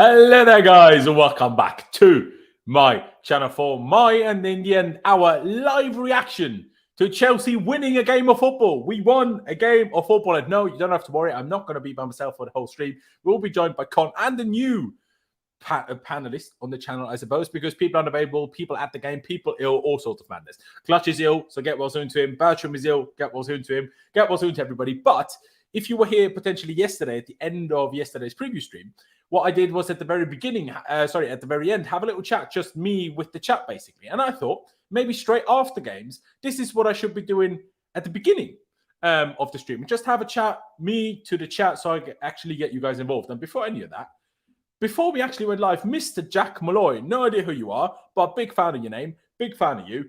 Hello there, guys, and welcome back to my channel for my and in the end our live reaction to Chelsea winning a game of football. We won a game of football, and no, you don't have to worry. I'm not going to be by myself for the whole stream. We'll be joined by Con and the new panelist on the channel, I suppose, because people unavailable, people at the game, people ill, all sorts of madness. Clutch is ill, so get well soon to him. Bertram is ill, get well soon to him. Get well soon to everybody. But if you were here potentially yesterday at the end of yesterday's preview stream, what I did was at the very beginning, at the very end, have a little chat, just me with the chat, basically. And I thought maybe straight after games, this is what I should be doing at the beginning of the stream. Just have a chat, me to the chat, so I can actually get you guys involved. And before any of that, before we actually went live, Mr. Jack Malloy, no idea who you are, but big fan of your name, big fan of you.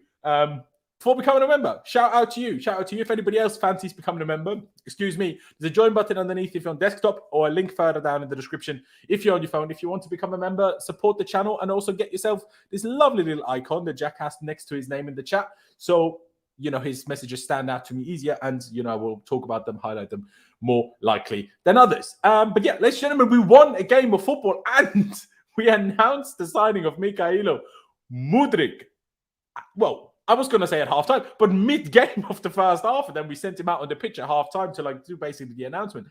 Before becoming a member, shout out to you. Shout out to you. If anybody else fancies becoming a member, excuse me, there's a join button underneath if you're on desktop, or a link further down in the description if you're on your phone. If you want to become a member, support the channel, and also get yourself this lovely little icon that Jack has next to his name in the chat. So, you know, his messages stand out to me easier, and, you know, we'll talk about them, highlight them more likely than others. But yeah, ladies and gentlemen, we won a game of football, and we announced the signing of Mykhaylo Mudryk. Well, I was going to say at halftime, but mid-game of the first half, and then we sent him out on the pitch at halftime to do basically the announcement.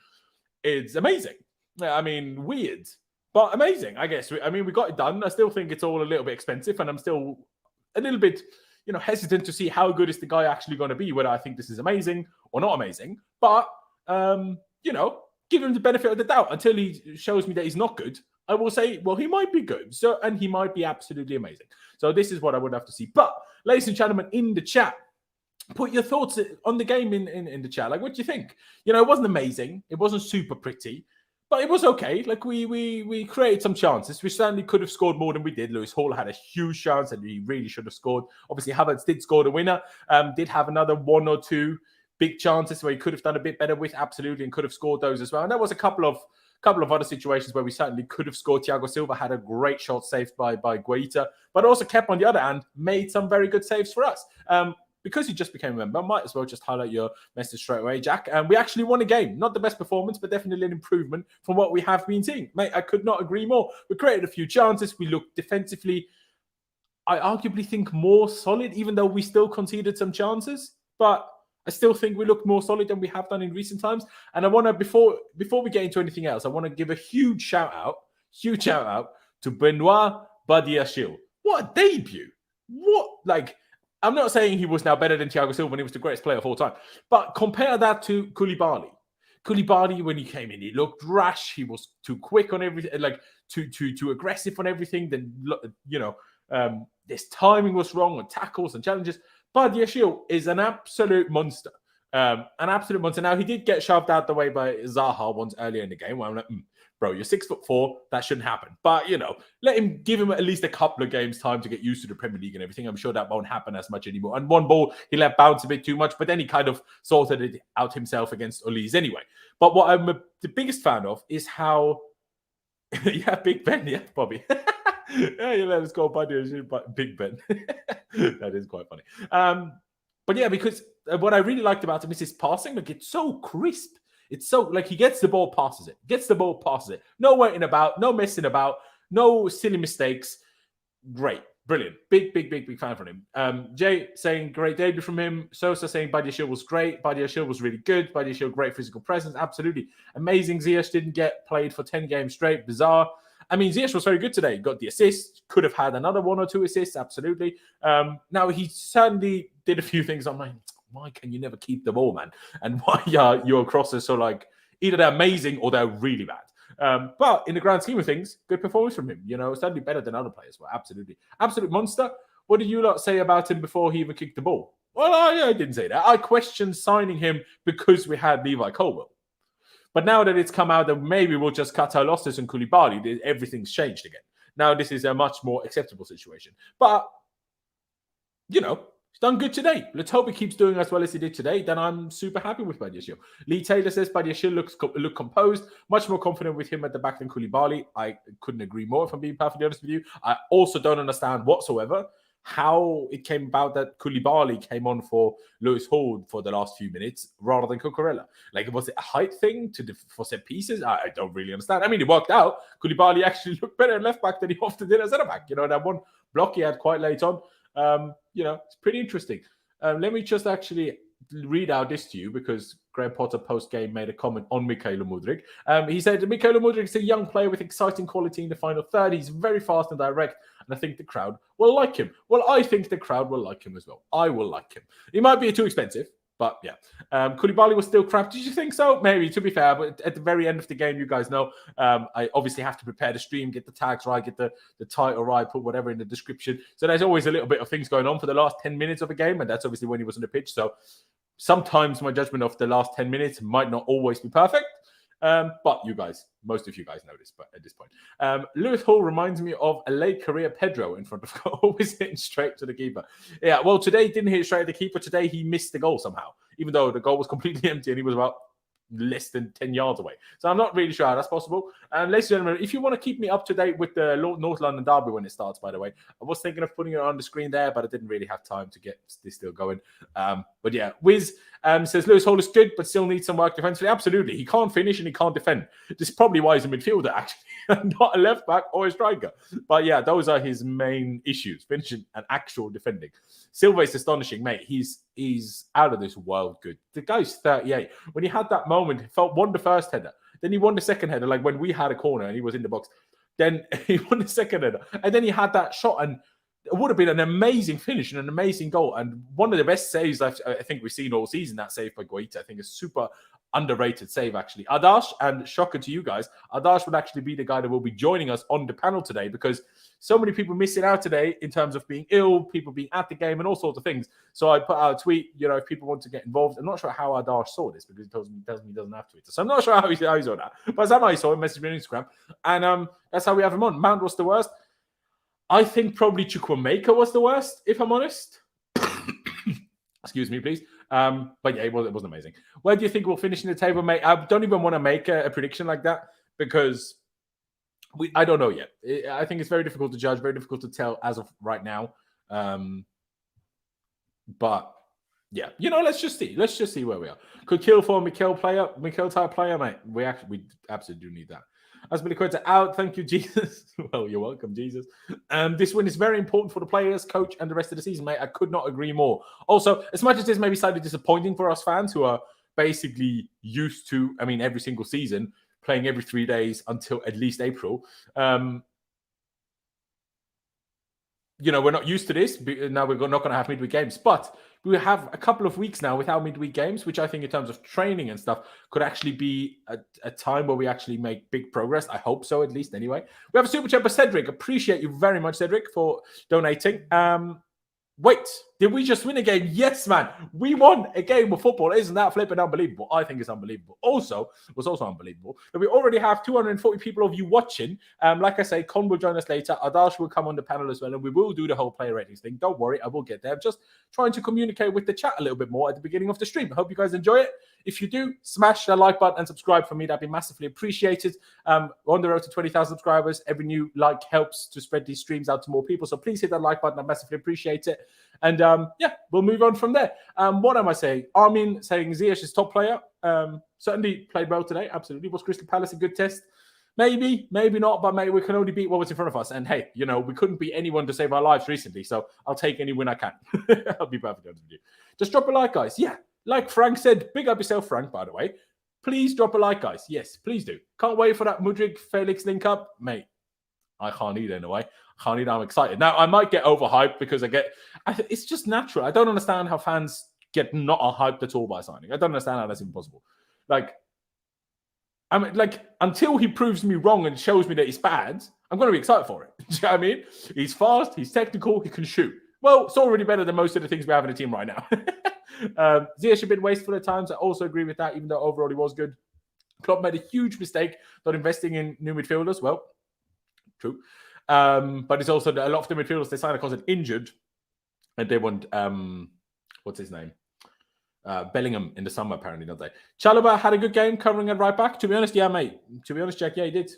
It's amazing. I mean, weird, but amazing, I guess. I mean, we got it done. I still think it's all a little bit expensive, and I'm still a little bit, you know, hesitant to see how good is the guy actually going to be, whether I think this is amazing or not amazing. But, you know, give him the benefit of the doubt until he shows me that he's not good. I will say, well, he might be good, and he might be absolutely amazing. So this is what I would have to see. But, ladies and gentlemen, in the chat, put your thoughts on the game in the chat. Like, what do you think? You know, it wasn't amazing. It wasn't super pretty, but it was okay. Like, we created some chances. We certainly could have scored more than we did. Lewis Hall had a huge chance, and he really should have scored. Obviously, Havertz did score the winner. Did have another one or two big chances where he could have done a bit better with, absolutely, and could have scored those as well. And there was a couple of other situations where we certainly could have scored. Thiago Silva had a great shot saved by Guaita, but also Kepa, on the other hand, made some very good saves for us. Because you just became a member, I might as well just highlight your message straight away, Jack. We actually won a game. Not the best performance, but definitely an improvement from what we have been seeing. Mate, I could not agree more. We created a few chances. We looked defensively, I arguably think, more solid, even though we still conceded some chances. But I still think we look more solid than we have done in recent times. And I want to, before we get into anything else, I want to give a huge shout out to Benoit Badiashile. What a debut. I'm not saying he was now better than Thiago Silva and he was the greatest player of all time, but compare that to Koulibaly. Koulibaly, when he came in, he looked rash. He was too quick on everything, like too aggressive on everything. Then, you know, his timing was wrong on tackles and challenges. Badiashile is an absolute monster. An absolute monster. Now, he did get shoved out the way by Zaha once earlier in the game, where I'm like, bro, you're 6'4", that shouldn't happen. But, you know, give him at least a couple of games time to get used to the Premier League and everything. I'm sure that won't happen as much anymore. And one ball, he let bounce a bit too much, but then he kind of sorted it out himself against Olise anyway. But what I'm the biggest fan of is how... yeah, Big Ben, yeah, Bobby. Yeah, let's go, Big Ben. That is quite funny. But yeah, because what I really liked about him is his passing. Like, it's so crisp. It's so, like, he gets the ball, passes it. No waiting about, no messing about, no silly mistakes. Great. Brilliant. Big fan from him. Jay saying great debut from him. Sosa saying Badiashile was great. Badiashile was really good. Badiashile, great physical presence. Absolutely. Amazing. Ziyech didn't get played for 10 games straight. Bizarre. I mean, Ziyech was very good today. Got the assist. Could have had another one or two assists. Absolutely. Now, he certainly did a few things. I'm like, why can you never keep the ball, man? And why are your crosses so, like, either they're amazing or they're really bad. But in the grand scheme of things, good performance from him. You know, certainly better than other players. Well, absolutely. Absolute monster. What did you lot say about him before he even kicked the ball? Well, I didn't say that. I questioned signing him because we had Levi Colwill. But now that it's come out that maybe we'll just cut our losses in Koulibaly, everything's changed again. Now this is a much more acceptable situation. But, you know, he's done good today. Let's hope he keeps doing as well as he did today. Then I'm super happy with Badiashile. Lee Taylor says Badiashile look composed, much more confident with him at the back than Koulibaly. I couldn't agree more, if I'm being perfectly honest with you. I also don't understand whatsoever how it came about that Koulibaly came on for Lewis Hall for the last few minutes rather than Cucurella. Like, was it a height thing for set pieces? I don't really understand. I mean, it worked out. Koulibaly actually looked better at left back than he often did as centre back. You know, that one block he had quite late on. You know, it's pretty interesting. Let me just actually read out this to you because Graham Potter post-game made a comment on Mykhaylo Mudryk. He said, Mykhaylo Mudryk is a young player with exciting quality in the final third. He's very fast and direct, and I think the crowd will like him. Well, I think the crowd will like him as well. I will like him. He might be too expensive, but yeah. Koulibaly was still crap. Did you think so? Maybe, to be fair, but at the very end of the game, you guys know, I obviously have to prepare the stream, get the tags right, get the title right, put whatever in the description. So there's always a little bit of things going on for the last 10 minutes of a game, and that's obviously when he was on the pitch. So sometimes my judgment of the last 10 minutes might not always be perfect. But you guys, most of you guys know this, but at this point. Lewis Hall reminds me of a late career Pedro in front of goal, always hitting straight to the keeper. Yeah, well, today he didn't hit straight at the keeper. Today he missed the goal somehow, even though the goal was completely empty and he was about less than 10 yards away. So I'm not really sure how that's possible. And ladies and gentlemen, if you want to keep me up to date with the North London derby when it starts, by the way, I was thinking of putting it on the screen there, but I didn't really have time to get this still going. But yeah, Wiz says Lewis Hall is good, but still needs some work defensively. Absolutely. He can't finish and he can't defend. This is probably why he's a midfielder, actually, not a left back or a striker. But yeah, those are his main issues, finishing and actual defending. Silva is astonishing, mate. He's out of this world good. The guy's 38. When he had that moment, he won the first header. Then he won the second header, like when we had a corner and he was in the box. Then he won the second header. And then he had that shot, and it would have been an amazing finish and an amazing goal. And one of the best saves I think we've seen all season, that save by Guaita. I think is super underrated save, actually. Adash, and shocker to you guys, Adash would actually be the guy that will be joining us on the panel today because so many people missing out today in terms of being ill, people being at the game, and all sorts of things. So I put out a tweet, you know, if people want to get involved. I'm not sure how Adash saw this because he tells me he doesn't have Twitter. So I'm not sure how he saw that. But somehow he saw it, messaged me on Instagram. And that's how we have him on. Mount was the worst. I think probably Chukwuemeka was the worst, if I'm honest. Excuse me, please. But yeah, it wasn't amazing. Where do you think we'll finish in the table, mate? I don't even want to make a prediction like that because I don't know yet. I think it's very difficult to judge, very difficult to tell as of right now. But yeah, you know, let's just see. Let's just see where we are. Could kill for Mykhaylo type player, mate. We absolutely do need that. As Billy out, thank you, Jesus. Well, you're welcome, Jesus. This win is very important for the players, coach, and the rest of the season, mate. I could not agree more. Also, as much as this may be slightly disappointing for us fans who are basically used to, I mean, every single season, playing every 3 days until at least April. You know, we're not used to this. Now we're not going to have midweek games. But we have a couple of weeks now without midweek games, which I think in terms of training and stuff could actually be a time where we actually make big progress. I hope so, at least anyway. We have a super chat for Cedric. Appreciate you very much, Cedric, for donating. Wait, did we just win a game? Yes, man. We won a game of football. Isn't that flipping unbelievable? I think it's unbelievable. Also, it was also unbelievable that we already have 240 people of you watching. Like I say, Con will join us later. Adash will come on the panel as well, and we will do the whole player ratings thing. Don't worry, I will get there. I'm just trying to communicate with the chat a little bit more at the beginning of the stream. I hope you guys enjoy it. If you do, smash the like button and subscribe for me. That'd be massively appreciated. On the road to 20,000 subscribers, every new like helps to spread these streams out to more people. So please hit that like button. I massively appreciate it. And yeah, we'll move on from there. What am I saying? Armin saying Ziyech is top player. Certainly played well today. Absolutely. Was Crystal Palace a good test? Maybe, maybe not. But maybe we can only beat what was in front of us. And hey, you know, we couldn't beat anyone to save our lives recently. So I'll take any win I can. I'll be perfectly honest with you. Just drop a like, guys. Yeah. Like Frank said, big up yourself, Frank, by the way. Please drop a like, guys. Yes, please do. Can't wait for that Mudryk Felix link up. Mate, I can't either in a way. I'm excited. Now, I might get overhyped because it's just natural. I don't understand how fans get not hyped at all by signing. I don't understand how that's impossible. Like, I mean, like, until he proves me wrong and shows me that he's bad, I'm going to be excited for it. Do you know what I mean? He's fast, he's technical, he can shoot. Well, it's already better than most of the things we have in the team right now. Ziyech a bit wasteful at times. I also agree with that, even though overall he was good. Klopp made a huge mistake not investing in new midfielders. Well, true. But it's also a lot of the midfielders they signed because they're injured, and they want what's his name? Bellingham in the summer, apparently, don't they? Chalobah had a good game covering at right back. To be honest, yeah, mate. To be honest, Jack, yeah, he did.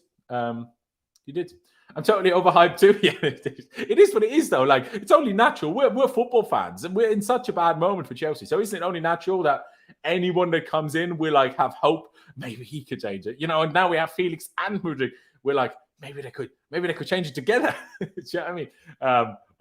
He did. I'm totally overhyped too. Yeah, it is what it is, though. Like, it's only natural. We're football fans, and we're in such a bad moment for Chelsea. So isn't it only natural that anyone that comes in, we like have hope? Maybe he could change it, And now we have Felix and Mudryk. We're like, maybe they could change it together. Do you know what I mean?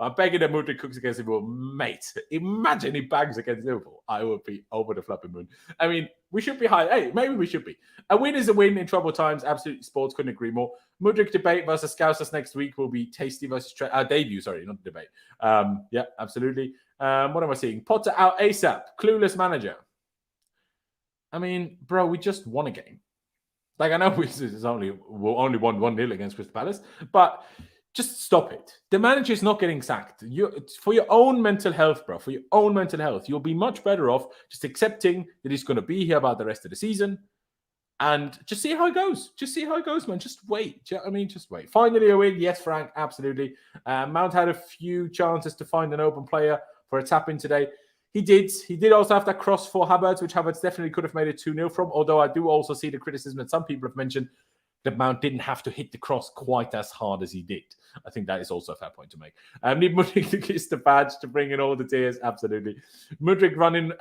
I'm begging that Mudryk cooks against Liverpool. Mate, imagine he bangs against Liverpool. I would be over the flipping moon. I mean, we should be high. Hey, maybe we should be. A win is a win in troubled times. Absolutely, sports couldn't agree more. Mudryk debate versus Scousers next week will be tasty versus debut. Sorry, not debate. Yeah, absolutely. What am I seeing? Potter out ASAP. Clueless manager. I mean, bro, we just won a game. Like, I know we only won 1-0 against Crystal Palace, but just stop it. The manager is not getting sacked. For your own mental health, bro, for your own mental health, you'll be much better off just accepting that he's going to be here about the rest of the season and just see how it goes. Just see how it goes, man. Just wait. Do you know what I mean? Just wait. Finally a win. Yes, Frank, absolutely. Mount had a few chances to find an open player for a tap-in today. He did. He did also have that cross for Havertz, which Havertz definitely could have made it 2-0 from, although I do also see the criticism that some people have mentioned that Mount didn't have to hit the cross quite as hard as he did. I think that is also a fair point to make. Need Mudryk to kiss the badge to bring in all the tears. Absolutely. Mudryk running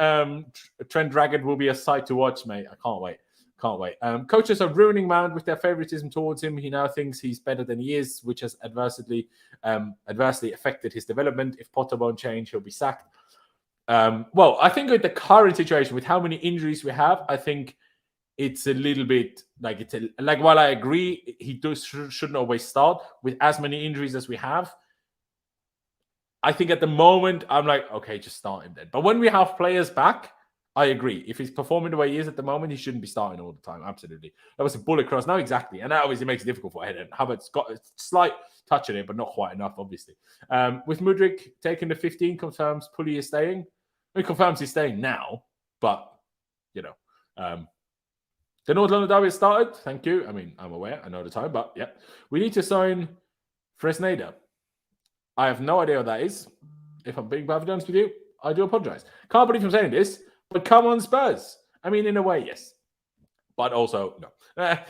Trent Ragged will be a sight to watch, mate. I can't wait. Can't wait. Coaches are ruining Mount with their favoritism towards him. He now thinks he's better than he is, which has adversely affected his development. If Potter won't change, he'll be sacked. Well, I think with the current situation, with how many injuries we have, I think it's a little bit like while I agree he shouldn't always start with as many injuries as we have. I think at the moment I'm like, okay, just start him then. But when we have players back, I agree. If he's performing the way he is at the moment, he shouldn't be starting all the time. Absolutely. That was a bullet cross. No, exactly. And that obviously makes it difficult for Eden. Havertz got a slight touch in it, but not quite enough, obviously. With Mudryk taking the 15, confirms Pulley is staying. It confirms he's staying now, but, the North London Derby started. Thank you. I mean, I'm aware. I know the time, but yeah. We need to sign Fresneda. I have no idea what that is. If I'm being perfectly honest with you, I do apologize. Can't believe I'm saying this, but come on, Spurs. I mean, in a way, yes. But also, no.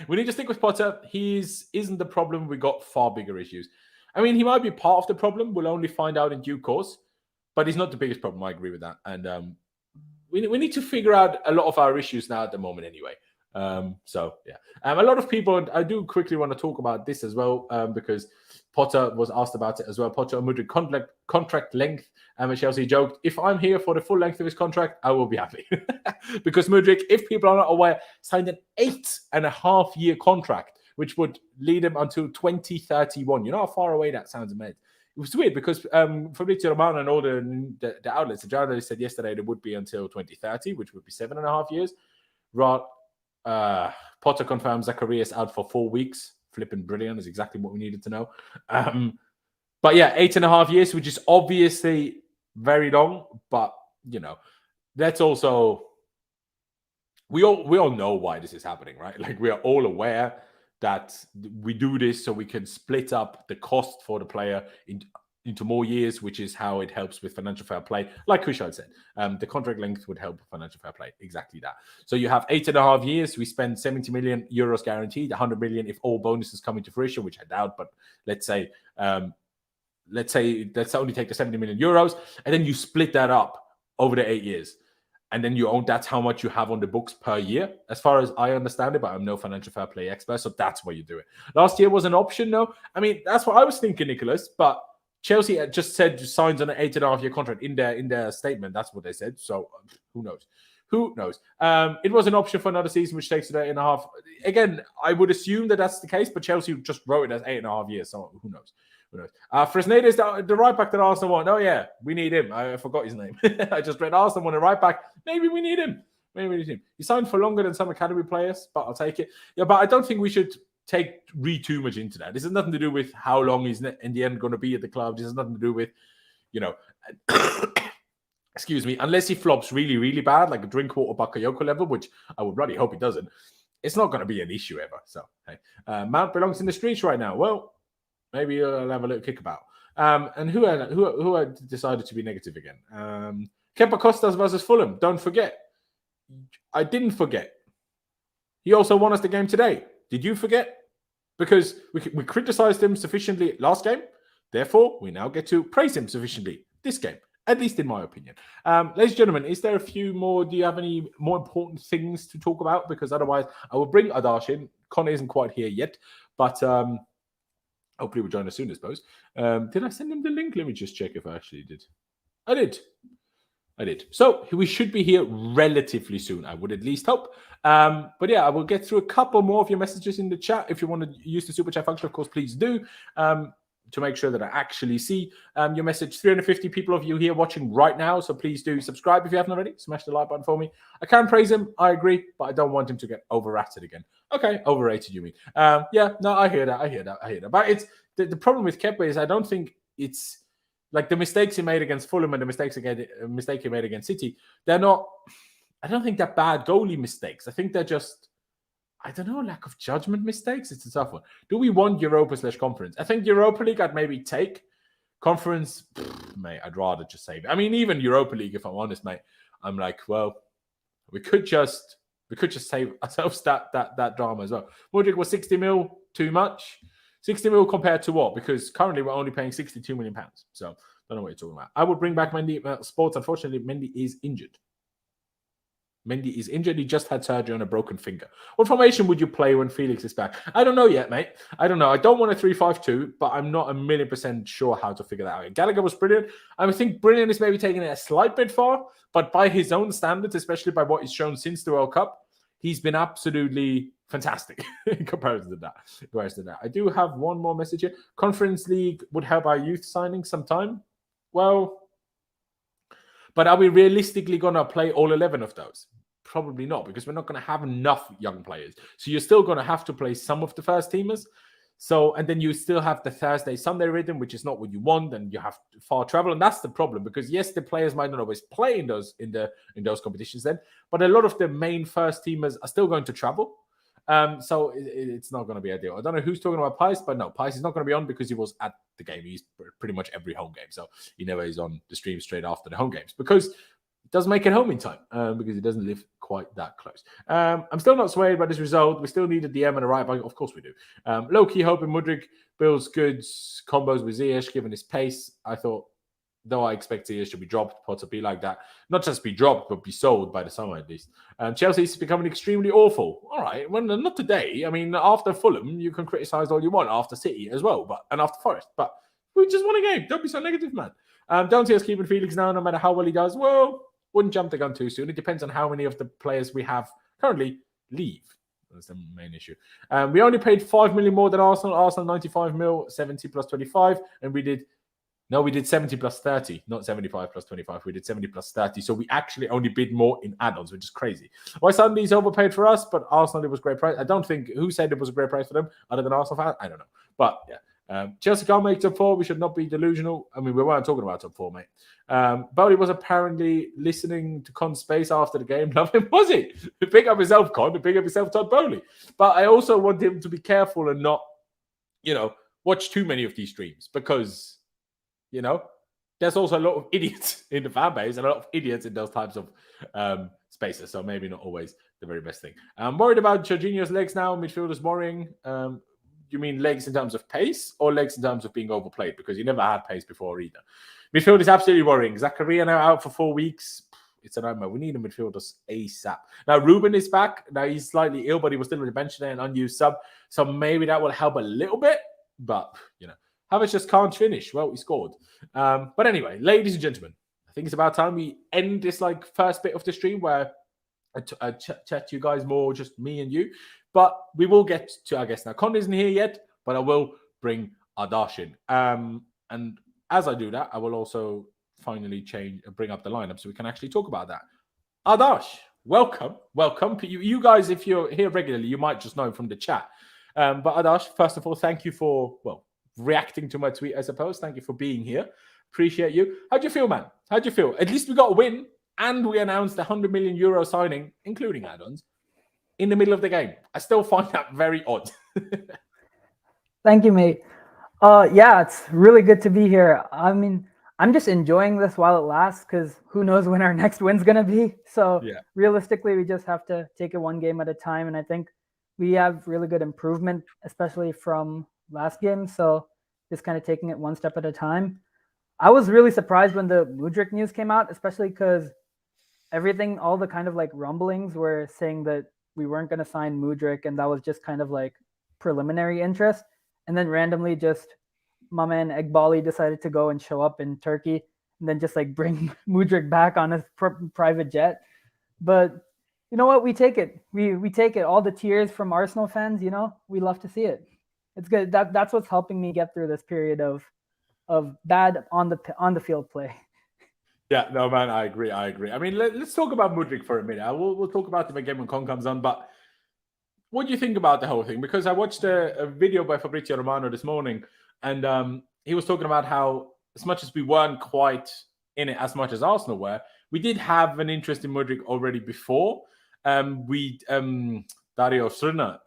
We need to stick with Potter. He isn't the problem. We got far bigger issues. I mean, he might be part of the problem. We'll only find out in due course. But he's not the biggest problem. I agree with that. And we need to figure out a lot of our issues now at the moment anyway. So, yeah. A lot of people, I do quickly want to talk about this as well, because Potter was asked about it as well. Potter and Mudryk contract length. Chelsea joked, if I'm here for the full length of his contract, I will be happy. Because Mudryk, if people are not aware, signed an 8.5-year contract, which would lead him until 2031. You know how far away that sounds, mate? It was weird because Fabrizio Romano and all the outlets, the journalists said yesterday it would be until 2030, which would be 7.5 years. Potter confirms Zacharias out for 4 weeks. Flipping brilliant is exactly what we needed to know. But yeah, 8.5 years, which is obviously very long. But that's also we all know why this is happening, right? Like, we are all aware that we do this so we can split up the cost for the player into more years, which is how it helps with financial fair play. Like Kushal said, the contract length would help with financial fair play. Exactly that. So you have 8.5 years. We spend 70 million euros guaranteed, 100 million if all bonuses come into fruition, which I doubt. But let's only take the 70 million euros, and then you split that up over the 8 years. And then that's how much you have on the books per year, as far as I understand it, but I'm no financial fair play expert, so that's why you do it. Last year was an option, no? I mean, that's what I was thinking, Nicholas, but Chelsea just said signs on an 8.5-year contract in their statement. That's what they said, so who knows? Who knows? It was an option for another season, which takes it 8.5. Again, I would assume that that's the case, but Chelsea just wrote it as 8.5 years, so who knows? Fresneda is the right back that Arsenal want. Oh, yeah, we need him. I forgot his name. I just read Arsenal want a right back. Maybe we need him. He signed for longer than some academy players, but I'll take it. Yeah, but I don't think we should read too much into that. This has nothing to do with how long he's in the end going to be at the club. This has nothing to do with, excuse me, unless he flops really, really bad, like a Drinkwater Bakayoko level, which I would bloody hope he doesn't. It's not going to be an issue ever. So, hey, Mount belongs in the streets right now. Well, maybe I'll have a little kickabout. And who had decided to be negative again? Kepa Costas versus Fulham. Don't forget. I didn't forget. He also won us the game today. Did you forget? because we criticized him sufficiently last game. Therefore, we now get to praise him sufficiently this game, at least in my opinion. Ladies and gentlemen, is there a few more? Do you have any more important things to talk about? Because otherwise, I will bring Adash in. Connor isn't quite here yet, but hopefully we'll join us soon, I suppose. Did I send him the link? Let me just check if I actually did. I did. So we should be here relatively soon, I would at least hope. But yeah, I will get through a couple more of your messages in the chat. If you want to use the super chat function, of course, please do. To make sure that I actually see your message. 350 people of you here watching right now, so please do subscribe if you haven't already. Smash the like button for me. I can praise him, I agree, but I don't want him to get overrated again. Okay, overrated, you mean? Yeah, no, I hear that. But it's the problem with Kepa is I don't think it's like the mistakes he made against Fulham and the mistake he made against City. They're not. I don't think they're bad goalie mistakes. I think they're just, I don't know, lack of judgment mistakes. It's a tough one. Do we want Europa/Conference? I think Europa League I'd maybe take. Conference, mate, I'd rather just save it. I mean, even Europa League, if I'm honest, mate, I'm like, well, we could just save ourselves that drama as well. Mudryk was 60 mil too much. 60 mil compared to what? Because currently we're only paying 62 million pounds. So I don't know what you're talking about. I would bring back Mendy. Sports, unfortunately, Mendy is injured. He just had surgery on a broken finger. What formation would you play when Felix is back? I don't know yet, mate. I don't know. I don't want a 3-5-2, but I'm not 1,000,000% sure how to figure that out. Gallagher was brilliant. I think brilliant is maybe taking it a slight bit far, but by his own standards, especially by what he's shown since the World Cup, he's been absolutely fantastic in comparison to that. I do have one more message here. Conference League would help our youth signing sometime. Well, but are we realistically going to play all 11 of those? Probably not, because we're not going to have enough young players. So you're still going to have to play some of the first teamers. So, and then you still have the Thursday, Sunday rhythm, which is not what you want, and you have far travel, and that's the problem. Because yes, the players might not always play in those competitions then, but a lot of the main first teamers are still going to travel. So it's not going to be ideal. I don't know who's talking about Pice, but no, Pice is not going to be on because he was at the game. He's pretty much every home game, so he never is on the stream straight after the home games because it doesn't make it home in time because he doesn't live quite that close. I'm still not swayed by this result. We still need a DM and a right back. Of course we do. Low-key hoping Mudryk builds good combos with Ziyech, given his pace. I thought, though I expect Ziyech to be dropped, Potter be like that. Not just be dropped, but be sold by the summer at least. Chelsea is becoming extremely awful. All right, well, not today. I mean, after Fulham, you can criticize all you want. After City as well, and after Forest. But we just won a game. Don't be so negative, man. Don't see us keeping Felix now, no matter how well he does. Well, wouldn't jump the gun too soon. It depends on how many of the players we have currently leave. That's the main issue. We only paid 5 million more than Arsenal. Arsenal 95 mil, 70 plus 25. And we did 70 plus 30, not 75 plus 25. We did 70 plus 30. So we actually only bid more in add-ons, which is crazy. Why suddenly he's overpaid for us, but Arsenal, it was a great price. I don't think, who said it was a great price for them other than Arsenal fans? I don't know. But yeah. Chelsea can't make top 4. We should not be delusional. I mean, we weren't talking about top 4, mate. Bowley was apparently listening to Con's space after the game. Love him, was he? Pick up yourself, Con, and pick up yourself, Todd Bowley. But I also want him to be careful and not, watch too many of these streams because, there's also a lot of idiots in the fan base and a lot of idiots in those types of spaces. So maybe not always the very best thing. I'm worried about Jorginho's legs now. Midfield is worrying. You mean legs in terms of pace or legs in terms of being overplayed? Because he never had pace before either. Midfield is absolutely worrying. Zakaria now out for 4 weeks. It's a nightmare. We need a midfielder ASAP. Now, Ruben is back. Now, he's slightly ill, but he was still on the bench today, an unused sub. So maybe that will help a little bit. But, Havertz just can't finish. Well, he scored. But anyway, ladies and gentlemen, I think it's about time we end this first bit of the stream where I chat to you guys more, just me and you. But we will get to our guest now. Con isn't here yet, but I will bring Adash in. And as I do that, I will also finally bring up the lineup so we can actually talk about that. Adash, welcome. You guys, if you're here regularly, you might just know from the chat. But Adash, first of all, thank you for, reacting to my tweet, I suppose. Thank you for being here. Appreciate you. How'd you feel, man? How'd you feel? At least we got a win and we announced the €100 million signing, including add-ons, in the middle of the game. I still find that very odd. Thank you, mate. Yeah, it's really good to be here. I mean, I'm just enjoying this while it lasts because who knows when our next win's going to be. So realistically, we just have to take it one game at a time. And I think we have really good improvement, especially from last game. So just kind of taking it one step at a time. I was really surprised when the Mudryk news came out, especially because all the kind of like rumblings were saying that we weren't going to sign Mudryk, and that was just kind of like preliminary interest. And then randomly, just my man Egbali decided to go and show up in Turkey, and then just like bring Mudryk back on a private jet. But you know what? We take it. We take it. All the tears from Arsenal fans, we love to see it. It's good. That's what's helping me get through this period of bad on the field play. Yeah, no, man, I agree. I mean, let's talk about Mudryk for a minute. We'll talk about him again when Con comes on. But what do you think about the whole thing? Because I watched a video by Fabrizio Romano this morning, and he was talking about how, as much as we weren't quite in it as much as Arsenal were, we did have an interest in Mudryk already before. Dario Srna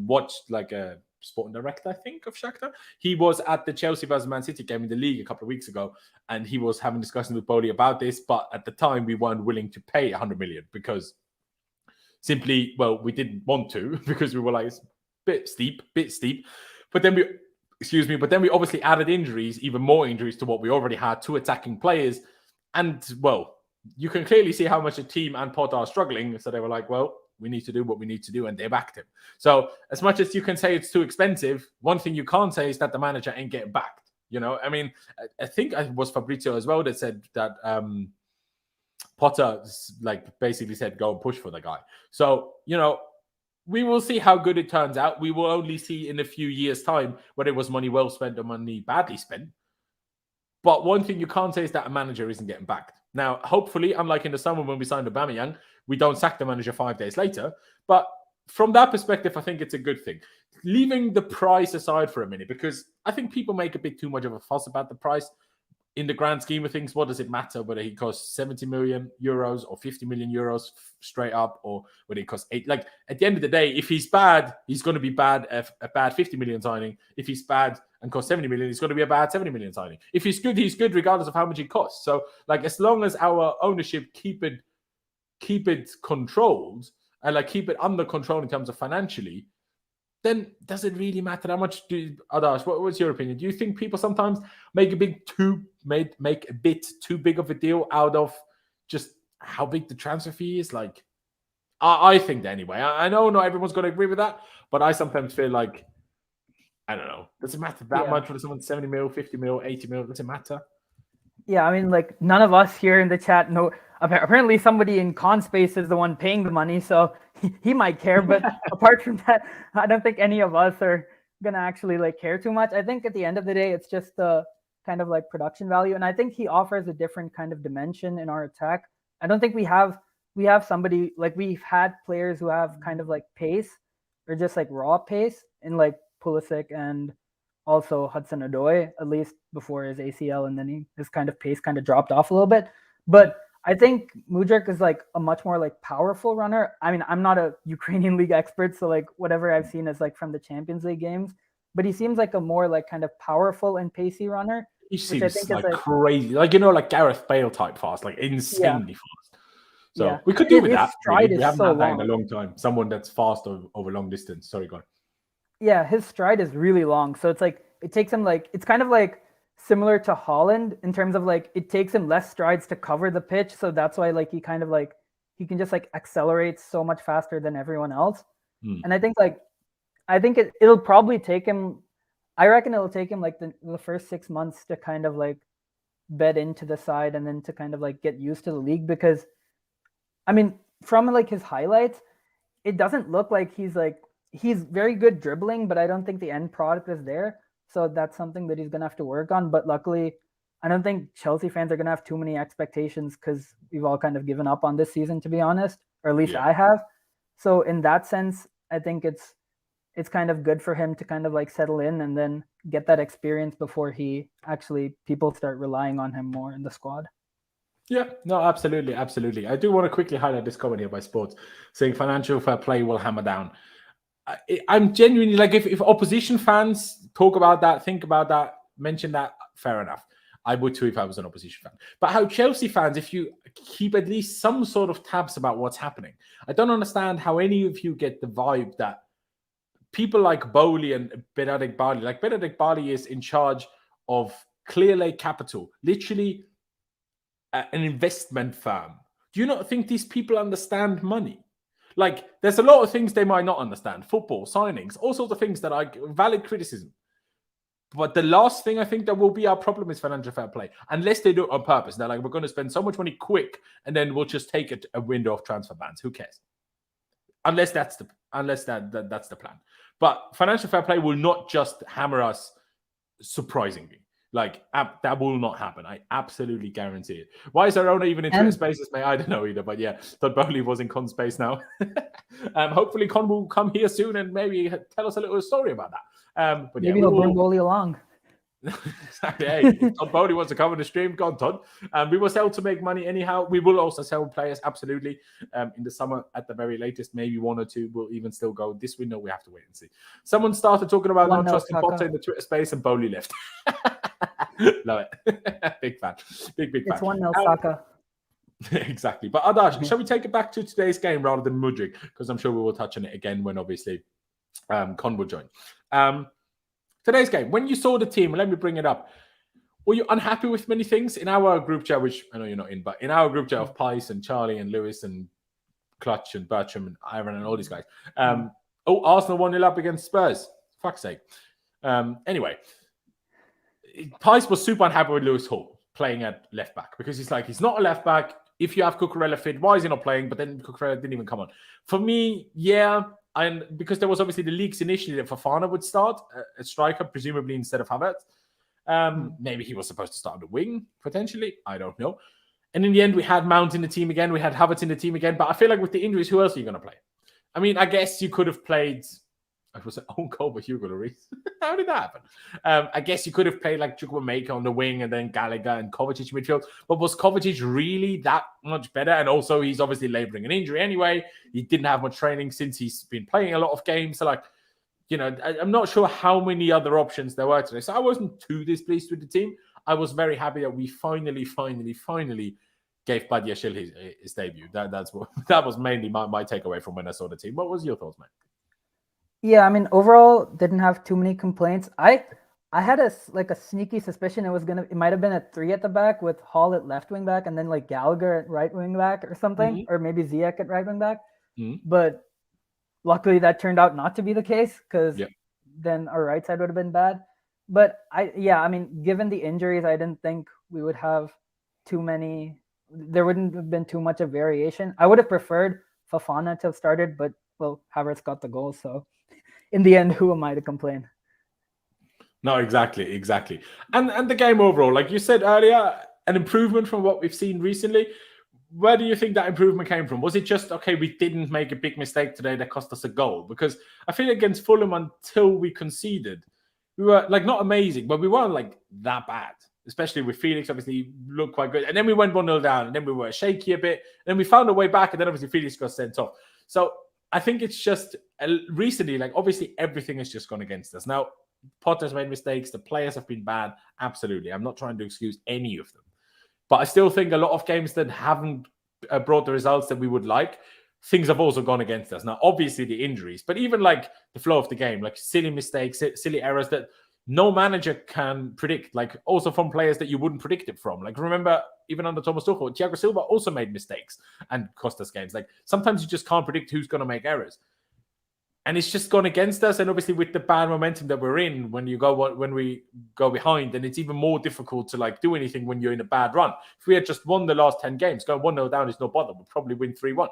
watched like a sporting director, I think, of Shakhtar. He was at the Chelsea versus Man City game in the league a couple of weeks ago, and he was having discussions with Boli about this. But at the time, we weren't willing to pay 100 million because simply, well, we didn't want to because we were like, it's a bit steep. But then we obviously added injuries, even more injuries to what we already had, 2 attacking players. And, well, you can clearly see how much the team and Potter are struggling. So they were like, well, we need to do what we need to do, and they backed him. So as much as you can say it's too expensive, one thing you can't say is that the manager ain't getting backed. I mean, I think it was Fabrizio as well that said that Potter like basically said, go and push for the guy. So, we will see how good it turns out. We will only see in a few years' time whether it was money well spent or money badly spent. But one thing you can't say is that a manager isn't getting backed. Now, hopefully, unlike in the summer when we signed Aubameyang, we don't sack the manager 5 days later. But from that perspective, I think it's a good thing. Leaving the price aside for a minute, because I think people make a bit too much of a fuss about the price. In the grand scheme of things, what does it matter whether he costs 70 million euros or 50 million euros straight up, or whether he costs 8? Like, at the end of the day, if he's bad, he's going to be bad, a bad 50 million signing. If he's bad and costs 70 million, he's going to be a bad 70 million signing. If he's good regardless of how much he costs. So, like, as long as our ownership keep it controlled and like keep it under control in terms of financially, then does it really matter how much? Adash, what's your opinion? Do you think people sometimes make a bit too big of a deal out of just how big the transfer fee is? Like, I think that anyway. I know not everyone's going to agree with that, but I sometimes feel like, I don't know, does it matter that much for someone 70 mil, 50 mil, 80 mil? Does it matter? Yeah, I mean, like, none of us here in the chat know. Apparently, somebody in con space is the one paying the money, so he might care. But apart from that, I don't think any of us are gonna actually like care too much. I think at the end of the day, it's just the kind of like production value, and I think he offers a different kind of dimension in our attack. I don't think we have somebody like we've had players who have kind of like pace or just like raw pace in like Pulisic and also Hudson-Odoi, at least before his ACL, and then his kind of pace kind of dropped off a little bit. But I think Mudryk is like a much more like powerful runner. I mean, I'm not a Ukrainian league expert, so like whatever I've seen is like from the Champions League games, but he seems like a more like kind of powerful and pacey runner. He seems like crazy, like like Gareth Bale type fast, like insanely fast. So we could do with that. Really. We haven't had that in a long time. Someone that's fast over long distance. Sorry, go on. Yeah, his stride is really long, so it's like it takes him like it's kind of like similar to Haaland in terms of like it takes him less strides to cover the pitch, so that's why like he kind of like he can just like accelerate so much faster than everyone else. And I think it'll probably take him. I reckon it'll take him like the first 6 months to kind of like bed into the side and then to kind of like get used to the league, because I mean from like his highlights, it doesn't look like he's very good dribbling, but I don't think the end product is there. So that's something that he's going to have to work on. But luckily, I don't think Chelsea fans are going to have too many expectations because we've all kind of given up on this season, to be honest, or at least I have. So in that sense, I think it's kind of good for him to kind of like settle in and then get that experience before people start relying on him more in the squad. Yeah, no, absolutely. I do want to quickly highlight this comment here by Sports saying financial fair play will hammer down. I'm genuinely like, if opposition fans talk about that, think about that, mention that, fair enough. I would too if I was an opposition fan. But how Chelsea fans, if you keep at least some sort of tabs about what's happening, I don't understand how any of you get the vibe that people like Bowley and Badiashile, like Badiashile is in charge of Clearlake Capital, literally an investment firm. Do you not think these people understand money? Like, there's a lot of things they might not understand. Football, signings, all sorts of things that are valid criticism. But the last thing I think that will be our problem is financial fair play. Unless they do it on purpose. They're like, we're going to spend so much money quick, and then we'll just take a window of transfer bans. Who cares? Unless that's the plan. But financial fair play will not just hammer us surprisingly. Like, that will not happen. I absolutely guarantee it. Why is Arona even in Twitter Spaces, mate? I don't know either. But yeah, Todd Bowley was in Con Space now. Hopefully Con will come here soon and maybe tell us a little story about that. But maybe he'll bring Bowley along. Exactly. Hey, if Todd Bowley wants to come on the stream, go on, Todd. We will sell to make money anyhow. We will also sell players, absolutely. In the summer, at the very latest, maybe one or two will even still go. This window, we have to wait and see. Someone started talking about not trusting Potter in the Twitter space, and Bowley left. Love it. Big fan. Big fan. It's 1-0 Saka. Exactly. But Adash, shall we take it back to today's game rather than Mudryk? Because I'm sure we will touch on it again when obviously Con will join. Today's game, when you saw the team, let me bring it up. Were you unhappy with many things in our group chat, which I know you're not in, but in our group chat of Pice and Charlie and Lewis and Clutch and Bertram and Ivan and all these guys? Arsenal 1-0 up against Spurs. Fuck's sake. Anyway, Pice was super unhappy with Lewis Hall playing at left back because he's not a left back. If you have Cucurella fit, why is he not playing? But then Cucurella didn't even come on. For me, yeah. And because there was obviously the leaks initially that Fofana would start a striker, presumably instead of Havertz. Maybe he was supposed to start on the wing, potentially. I don't know. And in the end, we had Mount in the team again. We had Havertz in the team again. But I feel like with the injuries, who else are you going to play? I mean, I guess you could have played... I was an own goal by Hugo Lloris. How did that happen? I guess you could have played like Chukwuemeka on the wing and then Gallagher and Kovacic midfield. But was Kovacic really that much better? And also, he's obviously labouring an injury anyway. He didn't have much training since he's been playing a lot of games. So, like, you know, I'm not sure how many other options there were today. So I wasn't too displeased with the team. I was very happy that we finally gave Badiashile his debut. That was mainly my takeaway from when I saw the team. What was your thoughts, mate? Yeah, I mean, overall, didn't have too many complaints. I had a sneaky suspicion it might have been a 3 at the back with Hall at left wing back and then like Gallagher at right wing back or something, or maybe Ziyech at right wing back. But luckily that turned out not to be the case because then our right side would have been bad. But I mean, given the injuries, I didn't think we would have too many. There wouldn't have been too much of variation. I would have preferred Fofana to have started, but well, Havertz got the goal, so. In the end, who am I to complain? No, exactly. And the game overall, like you said earlier, an improvement from what we've seen recently. Where do you think that improvement came from? Was it just, okay, we didn't make a big mistake today that cost us a goal? Because I feel against Fulham until we conceded, we were like not amazing, but we weren't like that bad. Especially with Felix, obviously looked quite good. And then we went 1-0 down, and then we were shaky a bit. And then we found a way back, and then obviously Felix got sent off. So I think it's just recently, like obviously everything has just gone against us. Now, Potter's made mistakes. The players have been bad. Absolutely. I'm not trying to excuse any of them. But I still think a lot of games that haven't brought the results that we would like, things have also gone against us. Now, obviously the injuries, but even like the flow of the game, like silly mistakes, silly errors that no manager can predict, like also from players that you wouldn't predict it from. Like remember, even under Thomas Tuchel, Thiago Silva also made mistakes and cost us games. Like sometimes you just can't predict who's going to make errors. And it's just gone against us. And obviously with the bad momentum that we're in, when we go behind, then it's even more difficult to like do anything when you're in a bad run. If we had just won the last 10 games, going 1-0 down is no bother. We'll probably win 3-1.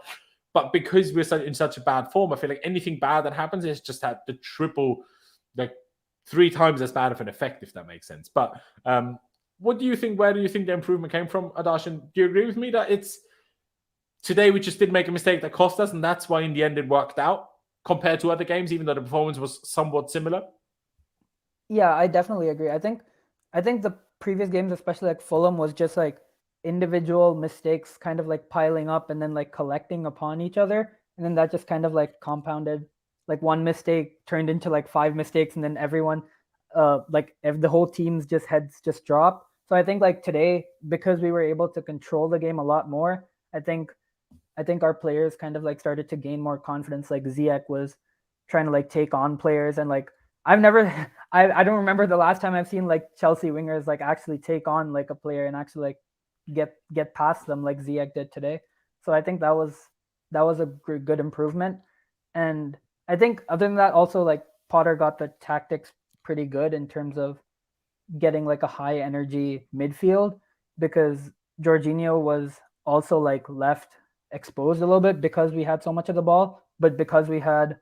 But because we're in such a bad form, I feel like anything bad that happens is just had the triple, like 3 times as bad of an effect, if that makes sense. But what do you think? Where do you think the improvement came from, Adarshan? Do you agree with me that it's today we just did make a mistake that cost us, and that's why in the end it worked out compared to other games, even though the performance was somewhat similar? Yeah, I definitely agree. I think the previous games, especially like Fulham, was just like individual mistakes kind of like piling up and then like collecting upon each other. And then that just kind of like compounded, like one mistake turned into like 5 mistakes, and then everyone, the whole team's heads just drop. So I think like today, because we were able to control the game a lot more, I think our players kind of like started to gain more confidence. Like Ziyech was trying to like take on players. And like I've never I don't remember the last time I've seen like Chelsea wingers like actually take on like a player and actually like get past them like Ziyech did today. So I think that was a good improvement. And I think other than that, also like Potter got the tactics pretty good in terms of getting like a high energy midfield, because Jorginho was also like left exposed a little bit because we had so much of the ball, but because we had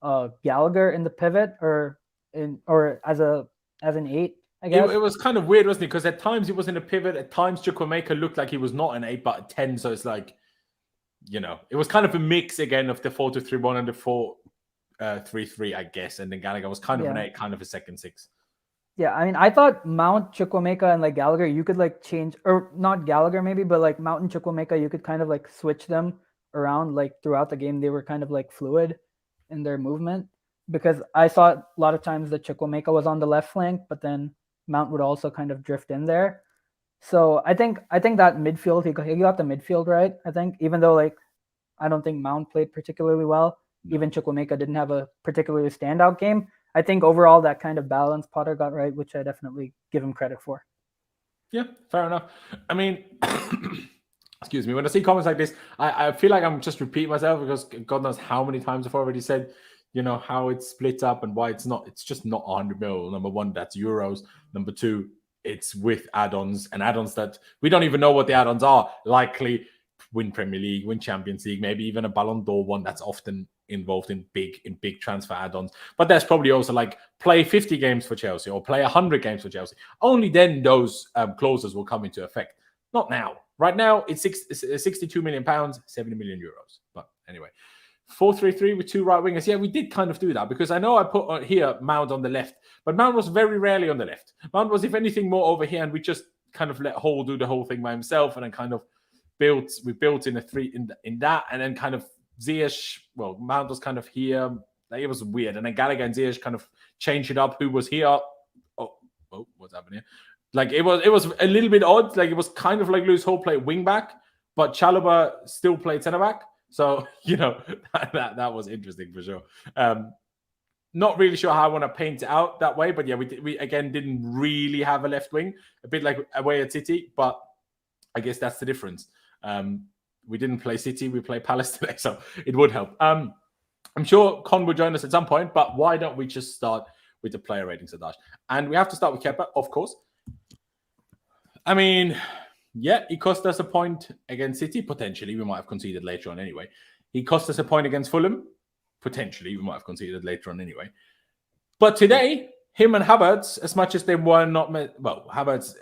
Gallagher in the pivot or as an 8, I guess. It was kind of weird, wasn't it? Because at times it was in a pivot, at times Chukwuemeka looked like he was not an 8 but a 10. So it's like, you know, it was kind of a mix again of the 4-2-3-1 and the 4-3-3, I guess. And then Gallagher was kind of an 8, kind of a second 6. Yeah, I mean, I thought Mount, Chukwuemeka, and like Gallagher, you could like change, or not Gallagher maybe, but like Mount and Chukwuemeka, you could kind of like switch them around like throughout the game. They were kind of like fluid in their movement, because I saw a lot of times that Chukwuemeka was on the left flank, but then Mount would also kind of drift in there. So I think that midfield, he got the midfield right, I think, even though like I don't think Mount played particularly well. Even Chukwuemeka didn't have a particularly standout game. I think overall that kind of balance Potter got right, which I definitely give him credit for. Yeah, fair enough. I mean, excuse me, when I see comments like this, I feel like I'm just repeating myself, because God knows how many times I've already said, you know, how it's split up and why it's just not 100 mil. Number one, that's Euros. Number two, it's with add-ons, and add-ons that we don't even know what the add-ons are. Likely win Premier League, win Champions League, maybe even a Ballon d'Or one that's often involved in big transfer add-ons. But there's probably also like play 50 games for Chelsea or play 100 games for Chelsea. Only then those clauses will come into effect. Not now. Right now it's 62 million pounds, 70 million euros. But anyway, 4-3-3 with 2 right wingers. Yeah, we did kind of do that, because I know I put here Mount on the left, but Mount was very rarely on the left. Mount was, if anything, more over here, and we just kind of let Hall do the whole thing by himself, and then kind of built in a 3 in that, and then kind of Ziyech, well, Mount was kind of here. Like, it was weird. And then Gallagher and Ziyech kind of changed it up. Who was here? Oh, what's happening here? Like, it was a little bit odd. Like, it was kind of like Lewis Hall played wing back, but Chalobah still played centre back. So, you know, that was interesting for sure. Not really sure how I want to paint it out that way, but yeah, we again didn't really have a left wing, a bit like away at City, but I guess that's the difference. We didn't play City, we played Palace today, so it would help. I'm sure Con will join us at some point, but why don't we just start with the player ratings, Adash? And we have to start with Kepa, of course. I mean, yeah, he cost us a point against City. Potentially, we might have conceded later on anyway. He cost us a point against Fulham. Potentially, we might have conceded later on anyway. But today, him and Havertz, as much as they were not... Well, Havertz...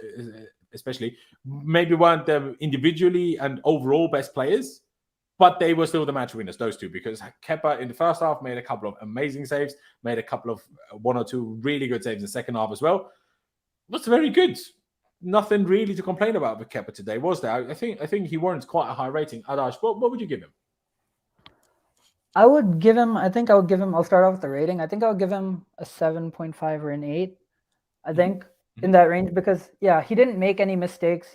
especially, maybe weren't the individually and overall best players, but they were still the match winners, those two, because Kepa in the first half made a couple of amazing saves, made a couple of 1 or 2 really good saves in the second half as well. It was very good. Nothing really to complain about with Kepa today, was there? I think he warrants quite a high rating. Adash, what would you give him? I'll start off with the rating. I think I'll give him a 7.5 or an 8. I think in that range, because yeah, he didn't make any mistakes.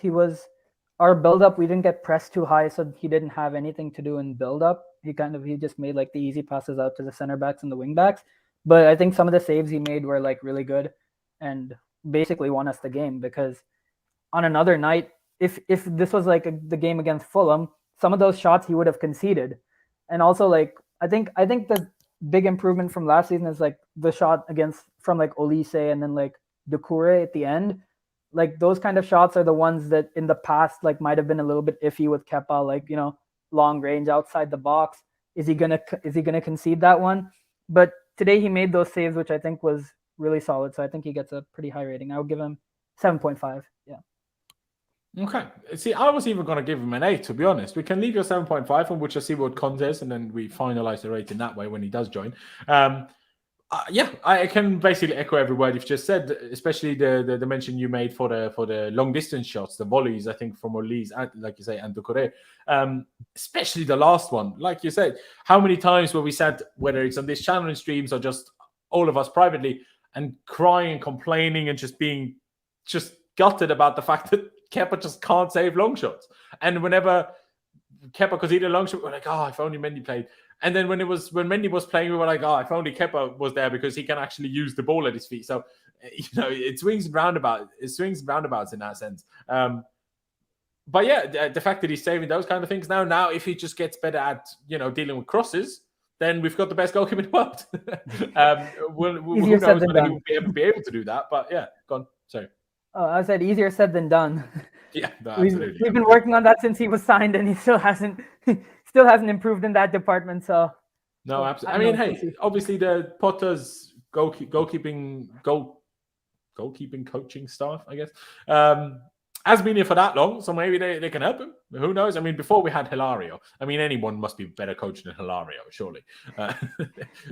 Our build-up, we didn't get pressed too high, so he didn't have anything to do in build-up. He just made like the easy passes out to the center backs and the wing backs. But I think some of the saves he made were like really good and basically won us the game, because on another night, if this was like the game against Fulham, some of those shots he would have conceded. And also, like, I think the big improvement from last season is like the shot from like Olise and then like Doucouré at the end. Like, those kind of shots are the ones that in the past like might have been a little bit iffy with Kepa, like, you know, long range outside the box. Is he gonna concede that one? But today he made those saves, which I think was really solid. So I think he gets a pretty high rating. I would give him 7.5. Yeah. Okay. See, I was even going to give him an 8, to be honest. We can leave your 7.5, and we'll just see what Con says, and then we finalize the rating that way when he does join. Yeah, I can basically echo every word you've just said, especially the mention you made for the long distance shots, the volleys, I think, from Olise, like you say, and Doucouré. Especially the last one. Like you said, how many times were we sat, whether it's on this channel in streams or just all of us privately, and crying and complaining and just being just gutted about the fact that Kepa just can't save long shots. And whenever Kepa conceded a long shot, we're like, oh, if only Mendy played. And then when Mendy was playing, we were like, oh, if only Kepa was there because he can actually use the ball at his feet. So, it swings and roundabouts. It swings and roundabouts in that sense. But yeah, the fact that he's saving those kind of things now, if he just gets better at dealing with crosses, then we've got the best goalkeeper in the world. Who knows whether he will be able to do that? But yeah, go on. Sorry. Oh, I said easier said than done. Yeah, no, absolutely. We've been working on that since he was signed, and he still hasn't improved in that department. So no, absolutely. I mean, hey, obviously the Potter's goalkeeping coaching staff, I guess, has been here for that long, so maybe they can help him. Who knows? I mean, before we had Hilario, I mean, anyone must be better coach than Hilario, surely.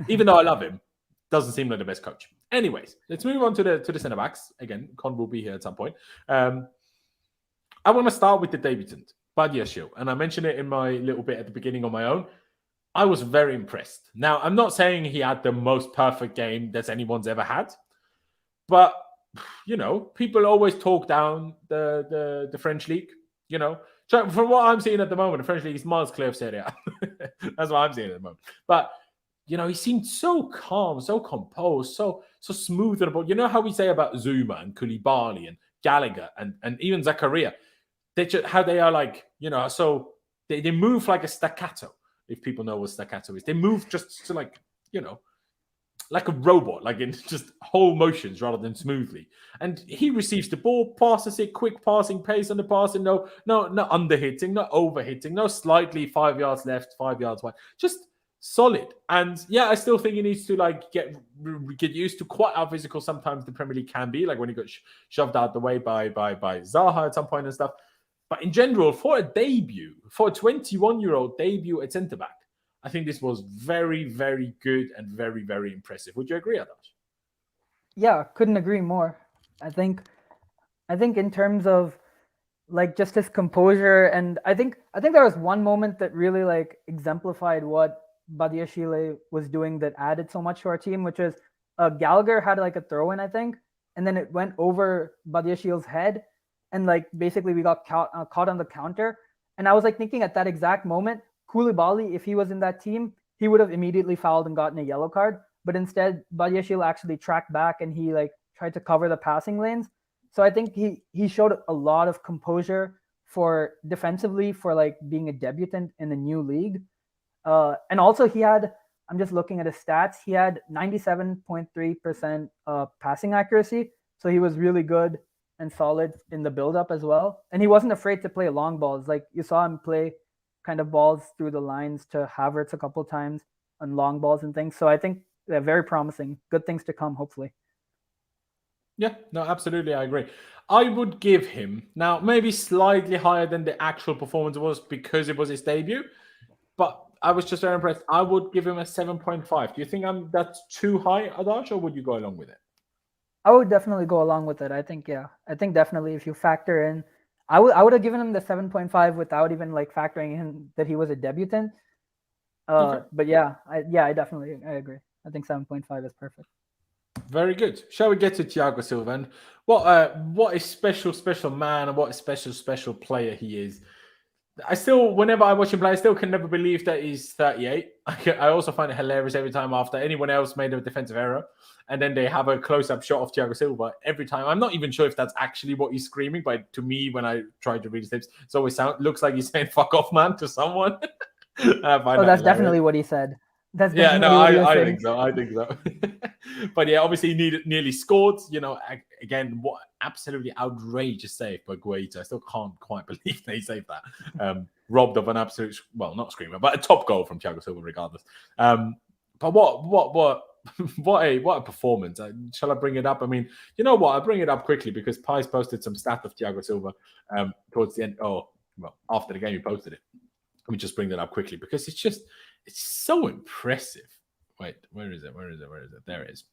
Even though I love him, doesn't seem like the best coach. Anyways, let's move on to the centre backs. Again, Con will be here at some point. I want to start with the debutant, Badiashile, and I mentioned it in my little bit at the beginning on my own. I was very impressed. Now, I'm not saying he had the most perfect game that anyone's ever had, but people always talk down the French league. So from what I'm seeing at the moment, the French league is miles clear of Serie A. That's what I'm seeing at the moment. But he seemed so calm, so composed, so smooth. And how we say about Zuma and Koulibaly and Gallagher and even Zakaria, how they are like, so they move like a staccato. If people know what staccato is, they move just to like a robot, like in just whole motions rather than smoothly. And he receives the ball, passes it, quick passing pace on the passing, no underhitting, no overhitting, no slightly 5 yards left, 5 yards wide, just solid. And yeah, I still think he needs to like get used to quite how physical sometimes the Premier League can be, like when he got shoved out the way by Zaha at some point and stuff. But in general, for a 21-year-old debut at centre back, I think this was very, very good and very, very impressive. Would you agree, Adash? Yeah, couldn't agree more. I think in terms of like just his composure, and I think there was one moment that really like exemplified what Badiashile was doing that added so much to our team, which was Gallagher had like a throw in, I think, and then it went over Badiashile's head, and like basically we got caught on the counter. And I was like thinking at that exact moment, Koulibaly, if he was in that team, he would have immediately fouled and gotten a yellow card. But instead, Badiashile actually tracked back and he like tried to cover the passing lanes. So I think he showed a lot of composure for defensively for like being a debutant in a new league. And also I'm just looking at his stats, he had 97.3% passing accuracy. So he was really good and solid in the build-up as well. And he wasn't afraid to play long balls. Like you saw him play kind of balls through the lines to Havertz a couple of times on long balls and things. So I think they're very promising. Good things to come, hopefully. Yeah, no, absolutely. I agree. I would give him now maybe slightly higher than the actual performance was because it was his debut, but I was just very impressed. I would give him a 7.5. Do you think that's too high, Adash, or would you go along with it? I would definitely go along with it. I think definitely if you factor in, I would have given him the 7.5 without even like factoring in that he was a debutant. Okay. But yeah, I agree. I think 7.5 is perfect. Very good. Shall we get to Thiago Silva? And what a special man and what a special player he is. Whenever I watch him play, I still can never believe that he's 38. I also find it hilarious every time after anyone else made a defensive error and then they have a close-up shot of Thiago Silva every time. I'm not even sure if that's actually what he's screaming, but to me, when I try to read his lips, it always looks like he's saying "fuck off, man" to someone. That's definitely what he said. I think so. But yeah, obviously he nearly scored. Again, what absolutely outrageous save by Guaita. I still can't quite believe they saved that. Robbed of an absolute, well, not screamer, but a top goal from Thiago Silva, regardless. But what a performance! Shall I bring it up? I mean, you know what? I'll bring it up quickly because Pies posted some stat of Thiago Silva towards the end. After the game, he posted it. Let me just bring that up quickly because it's so impressive. Wait, where is it? There it is.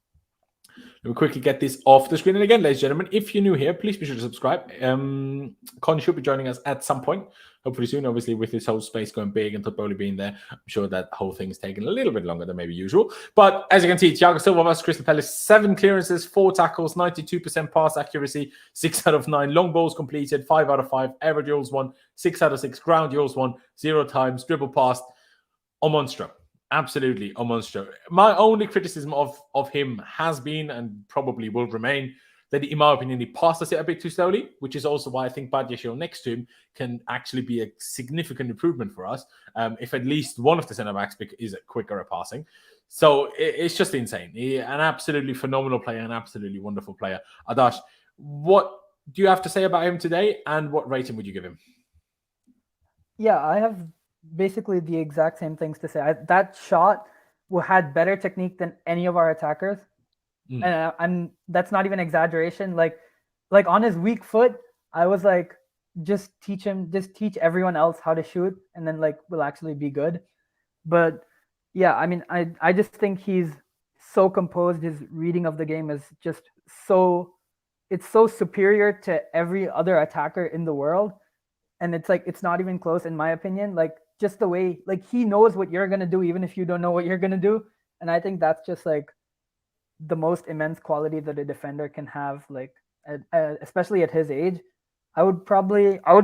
Let me quickly get this off the screen. And again, ladies and gentlemen, if you're new here, please be sure to subscribe. Con should be joining us at some point, hopefully soon. Obviously, with this whole space going big and Topolio being there, I'm sure that whole thing's taken a little bit longer than maybe usual. But as you can see, Thiago Silva versus Crystal Palace, 7 clearances, 4 tackles, 92% pass accuracy, 6 out of 9 long balls completed, 5 out of 5 air duels won, 6 out of 6 ground duels won, 0 times dribble passed. A monster. Absolutely a monster. My only criticism of him has been, and probably will remain, that in my opinion, he passes it a bit too slowly, which is also why I think Badiashile next to him can actually be a significant improvement for us, if at least one of the centre-backs is quicker at passing. So it's just insane. An absolutely phenomenal player, an absolutely wonderful player. Adash, what do you have to say about him today, and what rating would you give him? Yeah, I have basically the exact same things to say. That shot had better technique than any of our attackers. And that's not even exaggeration. Like on his weak foot, I was like, just teach everyone else how to shoot, and then like we'll actually be good. But yeah, I mean, I just think he's so composed. His reading of the game is just it's so superior to every other attacker in the world. And it's like, it's not even close in my opinion. Like just the way, like he knows what you're going to do, even if you don't know what you're going to do. And I think that's just like the most immense quality that a defender can have, like especially at his age. I would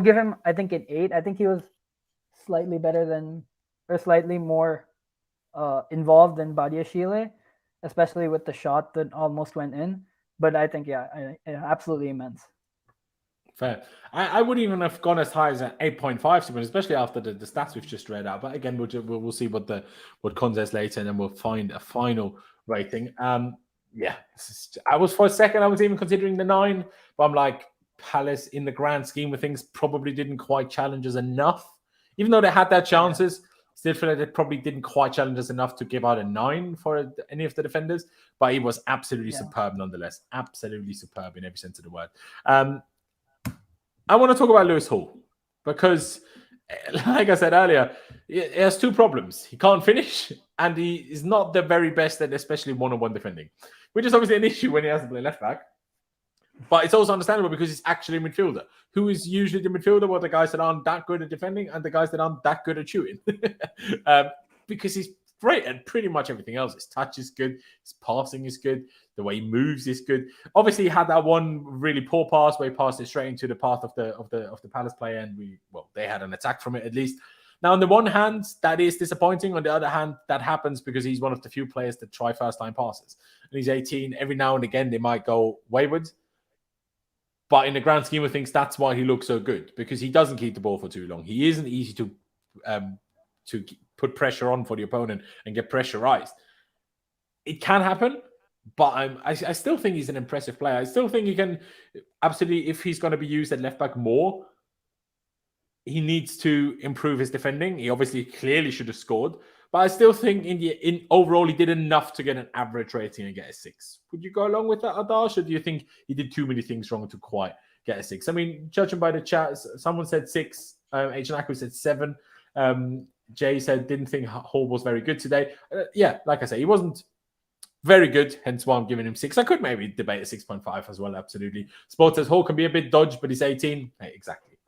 give him, I think, an 8. I think he was slightly better than, or slightly more involved than Badiashile, especially with the shot that almost went in. But I think, absolutely immense. Fair. I wouldn't even have gone as high as an 8.5, especially after the stats we've just read out. But again, we'll see what comes as later, and then we'll find a final rating. Yeah, I was for a second, I was even considering the 9, but I'm like, Palace in the grand scheme of things probably didn't quite challenge us enough, even though they had their chances. Yeah. Still feel like they probably didn't quite challenge us enough to give out a 9 for any of the defenders. But he was absolutely superb nonetheless. Absolutely superb in every sense of the word. I want to talk about Lewis Hall because, like I said earlier, he has 2 problems. He can't finish, and he is not the very best at especially one-on-one defending, which is obviously an issue when he has to play left back. But it's also understandable because he's actually a midfielder. Who is usually the midfielder? Well, the guys that aren't that good at defending and the guys that aren't that good at shooting. Because he's great at pretty much everything else. His touch is good. His passing is good. The way he moves is good. Obviously, he had that one really poor pass where he passed it straight into the path of the Palace player, and they had an attack from it at least. Now, on the one hand, that is disappointing. On the other hand, that happens because he's one of the few players that try first-line passes. And he's 18. Every now and again, they might go wayward. But in the grand scheme of things, that's why he looks so good, because he doesn't keep the ball for too long. He isn't easy to put pressure on for the opponent and get pressurized. It can happen, but I still think he's an impressive player. I still think he can absolutely, if he's going to be used at left back more, he needs to improve his defending. He obviously clearly should have scored, but I still think in overall he did enough to get an average rating and get a 6. Would you go along with that, Adash, or do you think he did too many things wrong to quite get a 6? I mean, judging by the chat, someone said 6. H. said 7. Jay said didn't think Hall was very good today. Yeah, like I say, he wasn't very good, hence why I'm giving him 6. I could maybe debate a 6.5 as well, absolutely. Sports says Hall can be a bit dodged, but he's 18. Hey, exactly.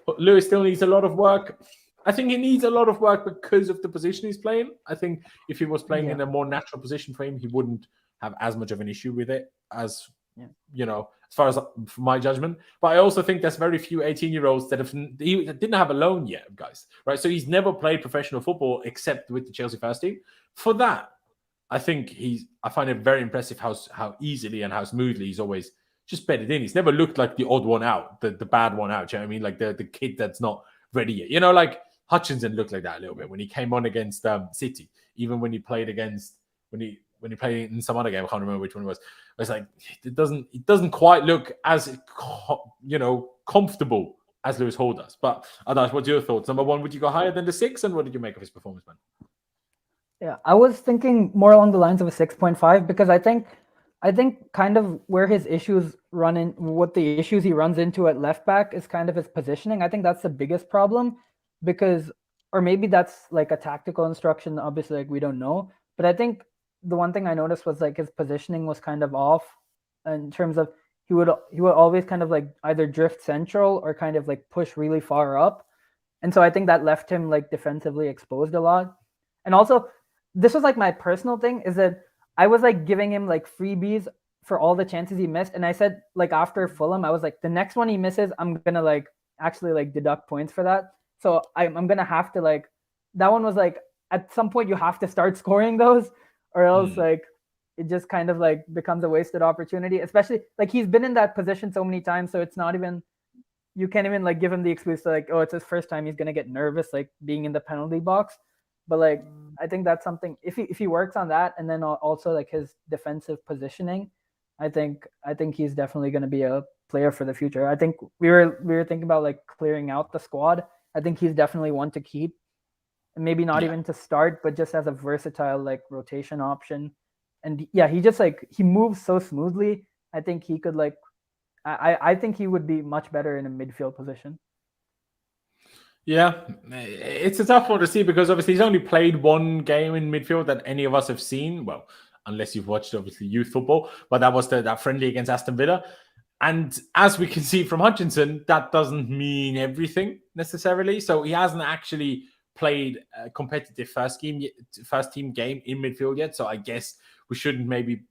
But Lewis still needs a lot of work. I think he needs a lot of work because of the position he's playing. I think if he was playing in a more natural position for him, he wouldn't have as much of an issue with it as, as far as from my judgment. But I also think there's very few 18-year-olds that didn't have a loan yet, guys. Right? So he's never played professional football except with the Chelsea first team. For that, I think I find it very impressive how easily and how smoothly he's always just bedded in. He's never looked like the odd one out, the bad one out. You know what I mean? Like the kid that's not ready yet. Like Hutchinson looked like that a little bit when he came on against City. Even when he played when he played in some other game, I can't remember which one it was. It's like it doesn't quite look as comfortable as Lewis Hall does. But Adash, what's your thoughts? Number 1, would you go higher than the 6? And what did you make of his performance, man? Yeah, I was thinking more along the lines of a 6.5 because I think kind of where his issues what the issues he runs into at left back is kind of his positioning. I think that's the biggest problem or maybe that's like a tactical instruction. Obviously, like we don't know. But I think the one thing I noticed was like his positioning was kind of off in terms of he would always kind of like either drift central or kind of like push really far up. And so I think that left him like defensively exposed a lot. And also, this was like my personal thing is that I was like giving him like freebies for all the chances he missed. And I said like after Fulham, I was like, the next one he misses, I'm going to like actually like deduct points for that. So I'm going to have to like, that one was like, at some point you have to start scoring those, or else Hmm. like it just kind of like becomes a wasted opportunity. Especially like he's been in that position so many times, so it's not even, you can't even like give him the excuse to like, oh, it's his first time, he's gonna get nervous like being in the penalty box. But like I think that's something, if he works on that, and then also like his defensive positioning, I think he's definitely going to be a player for the future. I think we were thinking about like clearing out the squad. I think he's definitely one to keep, and maybe not even to start, but just as a versatile like rotation option. And yeah, he just like, he moves so smoothly. I think he could like, I think he would be much better in a midfield position. Yeah, it's a tough one to see because obviously he's only played one game in midfield that any of us have seen. Well, unless you've watched obviously youth football, but that was that friendly against Aston Villa. And as we can see from Hutchinson, that doesn't mean everything necessarily. So he hasn't actually played a competitive first team game in midfield yet. So I guess we shouldn't maybe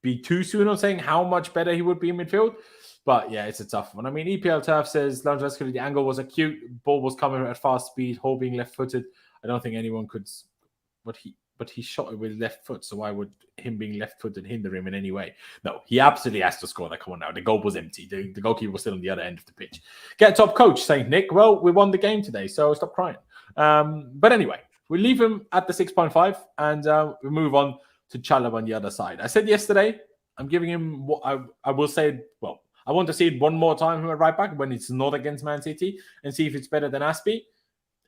be too soon on saying how much better he would be in midfield. But yeah, it's a tough one. I mean, EPL Turf says Laurenz Vescoli, the angle was acute. Ball was coming at fast speed. Hall being left-footed. I don't think anyone could. But he shot it with left foot. So why would him being left-footed hinder him in any way? No, he absolutely has to score that. Come on now, the goal was empty. The goalkeeper was still on the other end of the pitch. Get top coach, Saint Nick. Well, we won the game today, so stop crying. But anyway, we leave him at the 6.5, and we move on to Chalobah on the other side. I said yesterday, I'm giving him what I will say. Well, I want to see it one more time from a right back when it's not against Man City and see if it's better than Aspie.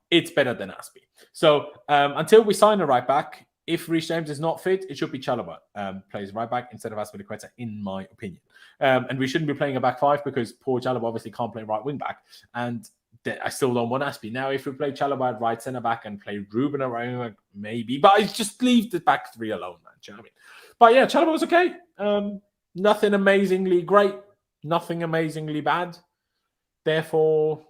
It's better than Aspie. So until we sign a right back, if Reece James is not fit, it should be Chalobah plays right back instead of Azpilicueta, in my opinion. And we shouldn't be playing a back five because poor Chalobah obviously can't play right wing back. And I still don't want Aspie. Now, if we play Chalobah at right centre back and play Ruben at right wing back, maybe. But I just leave the back three alone, man. Do you know what I mean? But yeah, Chalobah was okay. Nothing amazingly great. Nothing amazingly bad. Therefore,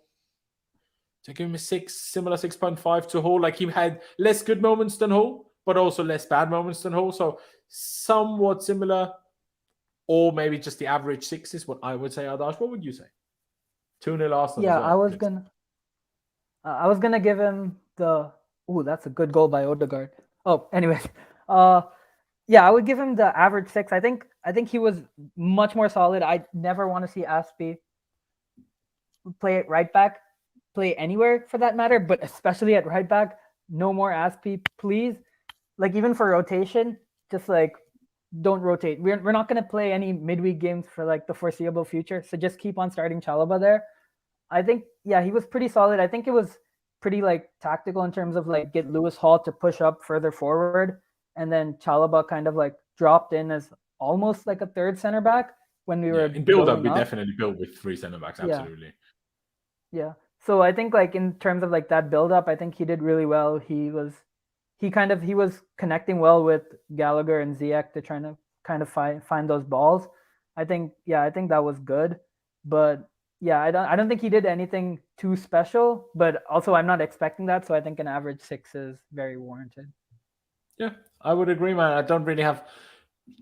to give him a 6, similar 6.5 to Hall. Like, he had less good moments than Hall, but also less bad moments than Hall. So somewhat similar, or maybe just the average 6 is what I would say. Adash, what would you say? 2-0 Arsenal. Yeah, as well, I was gonna give him the. Ooh, that's a good goal by Odegaard. Oh, anyways, yeah, I would give him the average 6. I think he was much more solid. I never want to see Aspie play at right back, play anywhere for that matter, but especially at right back. No more Aspie, please. Like, even for rotation, just like don't rotate. We're not going to play any midweek games for like the foreseeable future, so just keep on starting Chalobah there. I think, yeah, he was pretty solid. I think it was pretty like tactical in terms of like get Lewis Hall to push up further forward, and then Chalobah kind of like dropped in as almost like a third center back when we were in build up. We definitely built with 3 center backs. Absolutely. Yeah. So I think like in terms of like that build up, I think he did really well. He was connecting well with Gallagher and Ziyech to trying to kind of find those balls. I think that was good. But yeah, I don't think he did anything too special, but also I'm not expecting that, so I think an average 6 is very warranted. Yeah, I would agree, man. I don't really have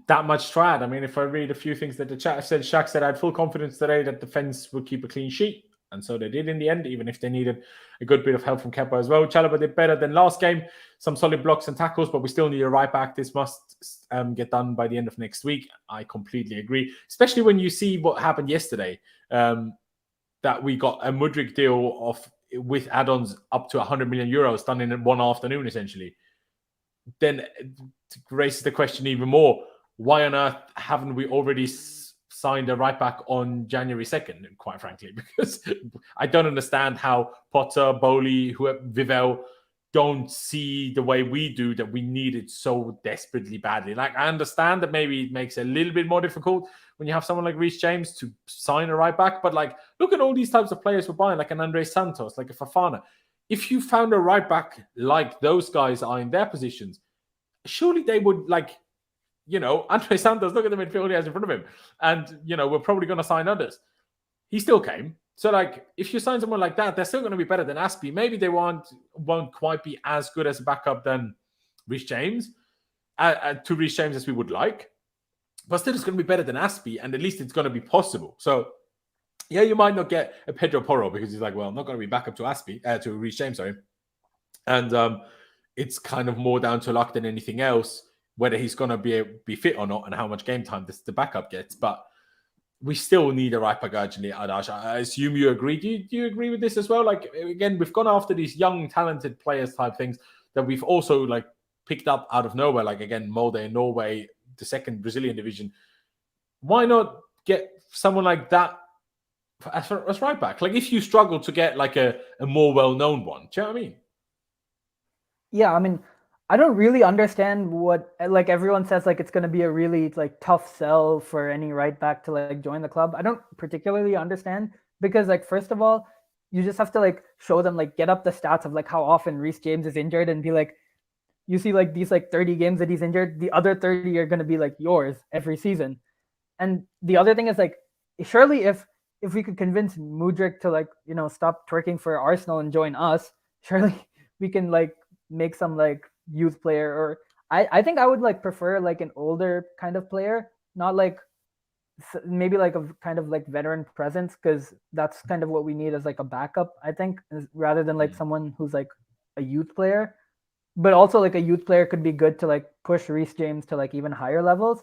that much to add. I mean, if I read a few things that the chat said, Shaq said I had full confidence today that defense would keep a clean sheet. And so they did in the end, even if they needed a good bit of help from Kepa as well. Chalobah did better than last game. Some solid blocks and tackles, but we still need a right back. This must get done by the end of next week. I completely agree, especially when you see what happened yesterday, that we got a Mudryk deal with add-ons up to 100 million euros done in one afternoon, essentially. Then it raises the question even more. Why on earth haven't we already signed a right back on January 2nd, quite frankly? Because I don't understand how Potter, Bowley, Vivel don't see the way we do that we need it so desperately badly. Like, I understand that maybe it makes it a little bit more difficult when you have someone like Reece James to sign a right back, but like, look at all these types of players we're buying, like an Andre Santos, like a Fofana. If you found a right back like those guys are in their positions, surely they would, like, you know, Andre Santos, look at the midfield he has in front of him. And, you know, we're probably going to sign others. He still came. So, like, if you sign someone like that, they're still going to be better than Aspie. Maybe they won't quite be as good as a backup than Reece James, to Reece James as we would like. But still, it's going to be better than Aspie, and at least it's going to be possible. So, yeah, you might not get a Pedro Porro because he's like, well, I'm not going to be backup to Aspie, to Reece James, sorry. And it's kind of more down to luck than anything else, whether he's going to be fit or not and how much game time the backup gets. But we still need a right back urgently, Adash. I assume you agree. Do you agree with this as well? Like, again, we've gone after these young, talented players type things that we've also like picked up out of nowhere. Like, again, Molde in Norway, the second Brazilian division. Why not get someone like that as right back? Like, if you struggle to get like a more well-known one, do you know what I mean? Yeah, I mean, I don't really understand what, like, everyone says like it's going to be a really like tough sell for any right back to like join the club. I don't particularly understand because, like, first of all, you just have to like show them, like, get up the stats of like how often Reece James is injured and be like, you see like these like 30 games that he's injured, the other 30 are going to be like yours every season. And the other thing is, like, surely if we could convince Mudryk to, like, you know, stop twerking for Arsenal and join us, surely we can like make some like youth player, or I think I would like prefer like an older kind of player, not like maybe like a kind of like veteran presence, because that's kind of what we need as like a backup, I think, rather than like someone who's like a youth player. But also like a youth player could be good to like push Reece James to like even higher levels.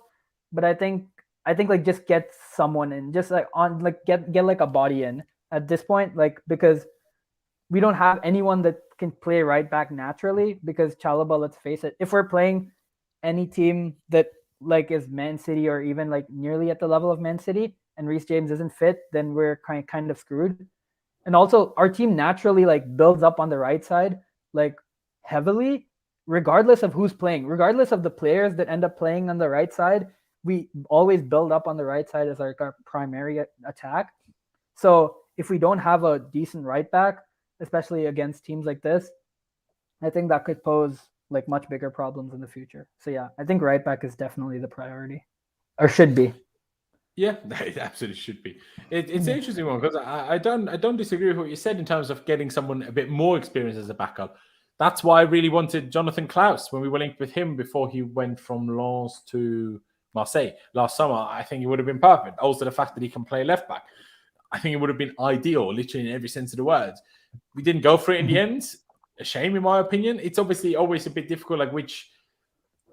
But I think like just get someone in, just like on like get like a body in at this point, like, because we don't have anyone that can play right back naturally, because Chalobah, let's face it, if we're playing any team that like is Man City or even like nearly at the level of Man City and Reece James isn't fit, then we're kind of screwed. And also our team naturally like builds up on the right side like heavily, regardless of who's playing, regardless of the players that end up playing on the right side. We always build up on the right side as our primary attack. So if we don't have a decent right back, especially against teams like this, I think that could pose like much bigger problems in the future. So yeah, I think right back is definitely the priority, or should be. Yeah, it absolutely should be. It's an interesting one because I don't disagree with what you said in terms of getting someone a bit more experienced as a backup. That's why I really wanted Jonathan Klaus when we were linked with him before he went from Lens to Marseille last summer. I think it would have been perfect. Also, the fact that he can play left back, I think it would have been ideal, literally in every sense of the word. We didn't go for it in the end. A shame, in my opinion. It's obviously always a bit difficult, like which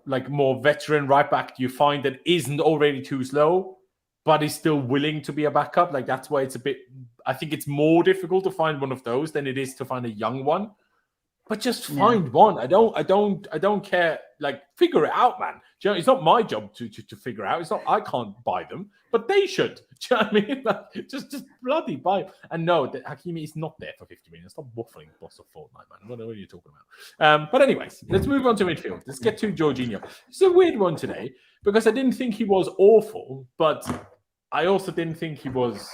like more veteran right back do you find that isn't already too slow, but is still willing to be a backup? Like, that's why it's a bit, I think it's more difficult to find one of those than it is to find a young one. But just find one. I don't care. Like, figure it out, man. Do you know, it's not my job to figure out. It's not. I can't buy them, but they should. Do you know what I mean? Like, just bloody buy them. And no, Hakimi is not there for 50 million. Stop waffling, boss of Fortnite, man. What are you talking about? But anyways, let's move on to midfield. Let's get to Jorginho. It's a weird one today because I didn't think he was awful, but I also didn't think he was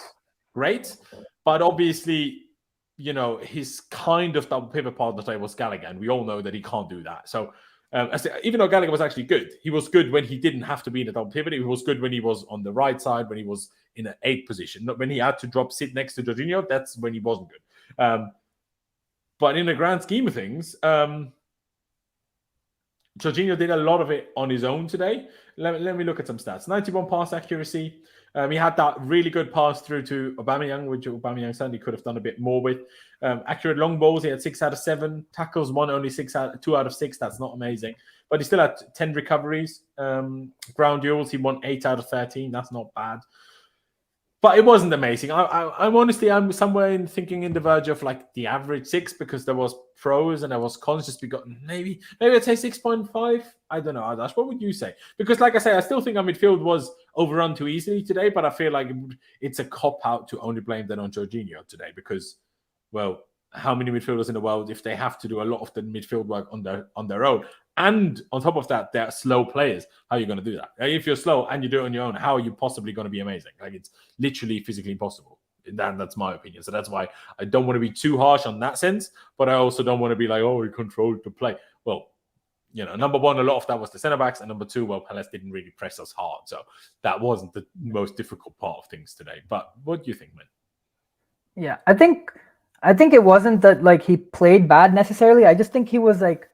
great. But obviously, you know, his kind of double pivot partner today was Gallagher, and we all know that he can't do that. So even though Gallagher was actually good, he was good when he didn't have to be in a double pivot. He was good when he was on the right side, when he was in an 8 position. Not when he had to sit next to Jorginho, that's when he wasn't good. But in the grand scheme of things, Jorginho did a lot of it on his own today. Let me look at some stats. 91 pass accuracy. He had that really good pass through to Aubameyang, which Aubameyang certainly could have done a bit more with. Accurate long balls, he had 6 out of 7. Tackles, only 2 out of 6. That's not amazing. But he still had 10 recoveries. Ground duels, he won 8 out of 13. That's not bad. But it wasn't amazing. I'm somewhere thinking in the verge of like the average 6, because there was pros and there was cons. Just we got maybe I'd say 6.5. I don't know, Adash. What would you say? Because like I say, I still think our midfield was overrun too easily today, but I feel like it's a cop-out to only blame that on Jorginho today because, well, how many midfielders in the world, if they have to do a lot of the midfield work on their own, and on top of that, they're slow players, how are you going to do that? If you're slow and you do it on your own, how are you possibly going to be amazing? Like, it's literally physically impossible. That's my opinion. So that's why I don't want to be too harsh on that sense, but I also don't want to be like, oh, he controlled the play. Well, you know, number one, a lot of that was the centre backs, and number two, well, Palace didn't really press us hard, so that wasn't the most difficult part of things today. But what do you think, man? Yeah, I think it wasn't that like he played bad necessarily. I just think he was like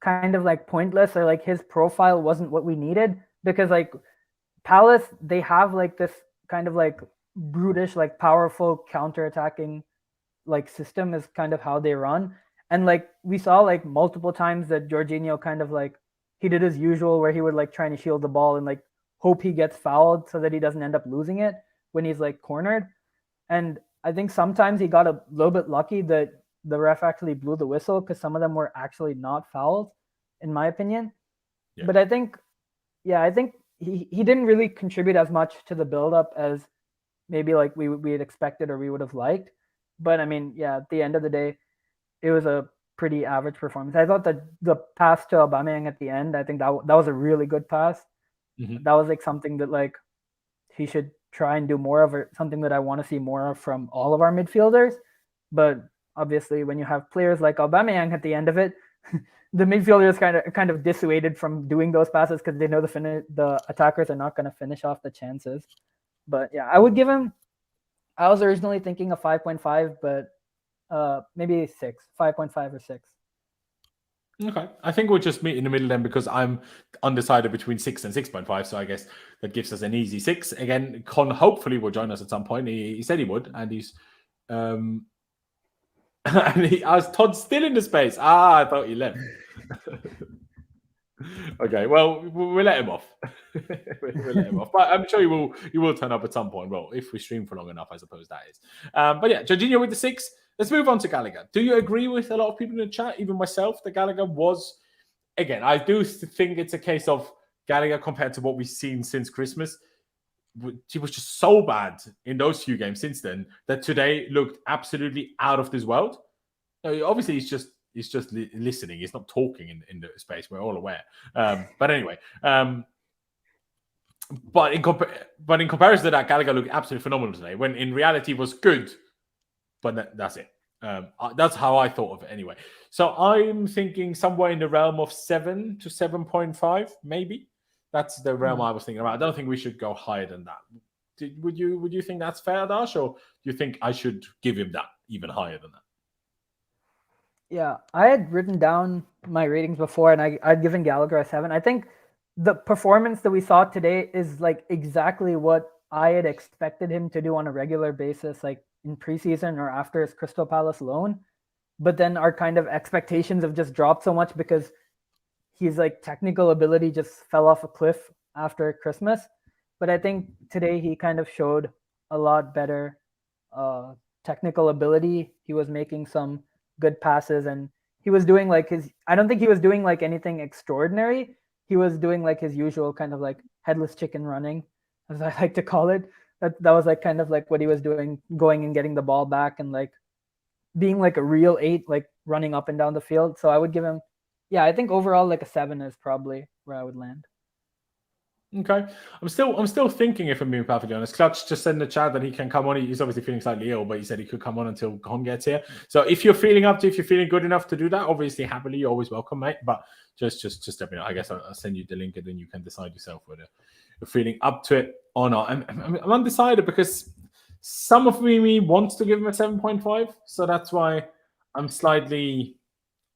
kind of like pointless, or like his profile wasn't what we needed, because like Palace, they have like this kind of like brutish, like powerful counter-attacking like system is kind of how they run. And like we saw like multiple times that Jorginho kind of like he did his usual where he would like trying to shield the ball and like hope he gets fouled so that he doesn't end up losing it when he's like cornered. And I think sometimes he got a little bit lucky that the ref actually blew the whistle because some of them were actually not fouls, in my opinion. Yeah. But I think he didn't really contribute as much to the build-up as maybe like we had expected or we would have liked. But I mean, yeah, at the end of the day, it was a pretty average performance. I thought that the pass to Aubameyang at the end, I think that was a really good pass. Mm-hmm. That was like something that like he should try and do more of, or something that I want to see more of from all of our midfielders. But obviously, when you have players like Aubameyang at the end of it, the midfielders kind of dissuaded from doing those passes because they know the attackers are not going to finish off the chances. But yeah, I would give him. I was originally thinking of 5.5, but maybe 6, 5.5 or 6. Okay, I think we'll just meet in the middle then because I'm undecided between 6 and 6.5. So I guess that gives us an easy 6. Again, Con hopefully will join us at some point. He said he would, and he's and Todd's still in the space. I thought he left. Okay, well, we'll let him off. we'll let him off. But I'm sure you will turn up at some point. Well, if we stream for long enough, I suppose that is. But yeah, Jorginho with the 6. Let's move on to Gallagher. Do you agree with a lot of people in the chat, even myself, that Gallagher was, again, I do think it's a case of Gallagher compared to what we've seen since Christmas. He was just so bad in those few games since then that today looked absolutely out of this world. Obviously, he's just listening. He's not talking in the space. We're all aware. But anyway, but in comparison to that, Gallagher looked absolutely phenomenal today. When in reality was good, but that's it. That's how I thought of it anyway. So I'm thinking somewhere in the realm of 7 to 7.5, maybe. That's the realm I was thinking about. I don't think we should go higher than that. Would you think that's fair, Dash, or do you think I should give him that even higher than that? Yeah, I had written down my ratings before, and I'd given Gallagher a 7. I think the performance that we saw today is like exactly what I had expected him to do on a regular basis, like in preseason or after his Crystal Palace loan. But then our kind of expectations have just dropped so much because his like technical ability just fell off a cliff after Christmas. But I think today he kind of showed a lot better technical ability. He was making some good passes, and he was doing like I don't think he was doing like anything extraordinary. He was doing like his usual kind of like headless chicken running, as I like to call it. That was like kind of like what he was doing, going and getting the ball back and like being like a real 8, like running up and down the field. So I would give him, I think overall like a 7 is probably where I would land. Okay, I'm still thinking, if I'm being perfectly honest. Clutch just said in the chat that he can come on. He's obviously feeling slightly ill, but he said he could come on until Gon gets here. So if you're feeling good enough to do that, obviously happily, you're always welcome, mate. But just let me know. I guess I'll send you the link, and then you can decide yourself whether you're feeling up to it or not. I'm undecided because some of me wants to give him a 7.5, so that's why I'm slightly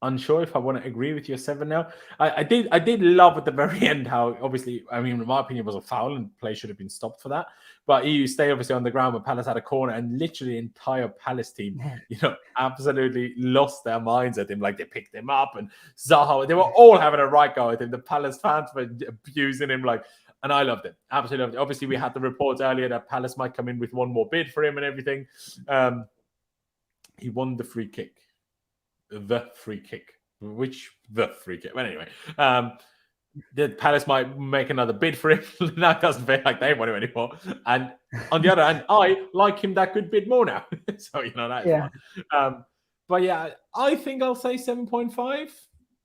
unsure if I want to agree with your 7 now. I did love at the very end how, obviously, I mean, in my opinion, it was a foul and play should have been stopped for that. But you stay obviously on the ground when Palace had a corner, and literally the entire Palace team, absolutely lost their minds at him. Like they picked him up, and Zaha, they were all having a right go at him. The Palace fans were abusing him, and I loved it. Absolutely loved it. Obviously, we had the reports earlier that Palace might come in with one more bid for him and everything. He won the free kick. The free kick. But anyway, the Palace might make another bid for him. Now it doesn't feel like they want him anymore. And on the other hand, I like him that good bit more now. So, that is fun. But yeah, I think I'll say 7.5,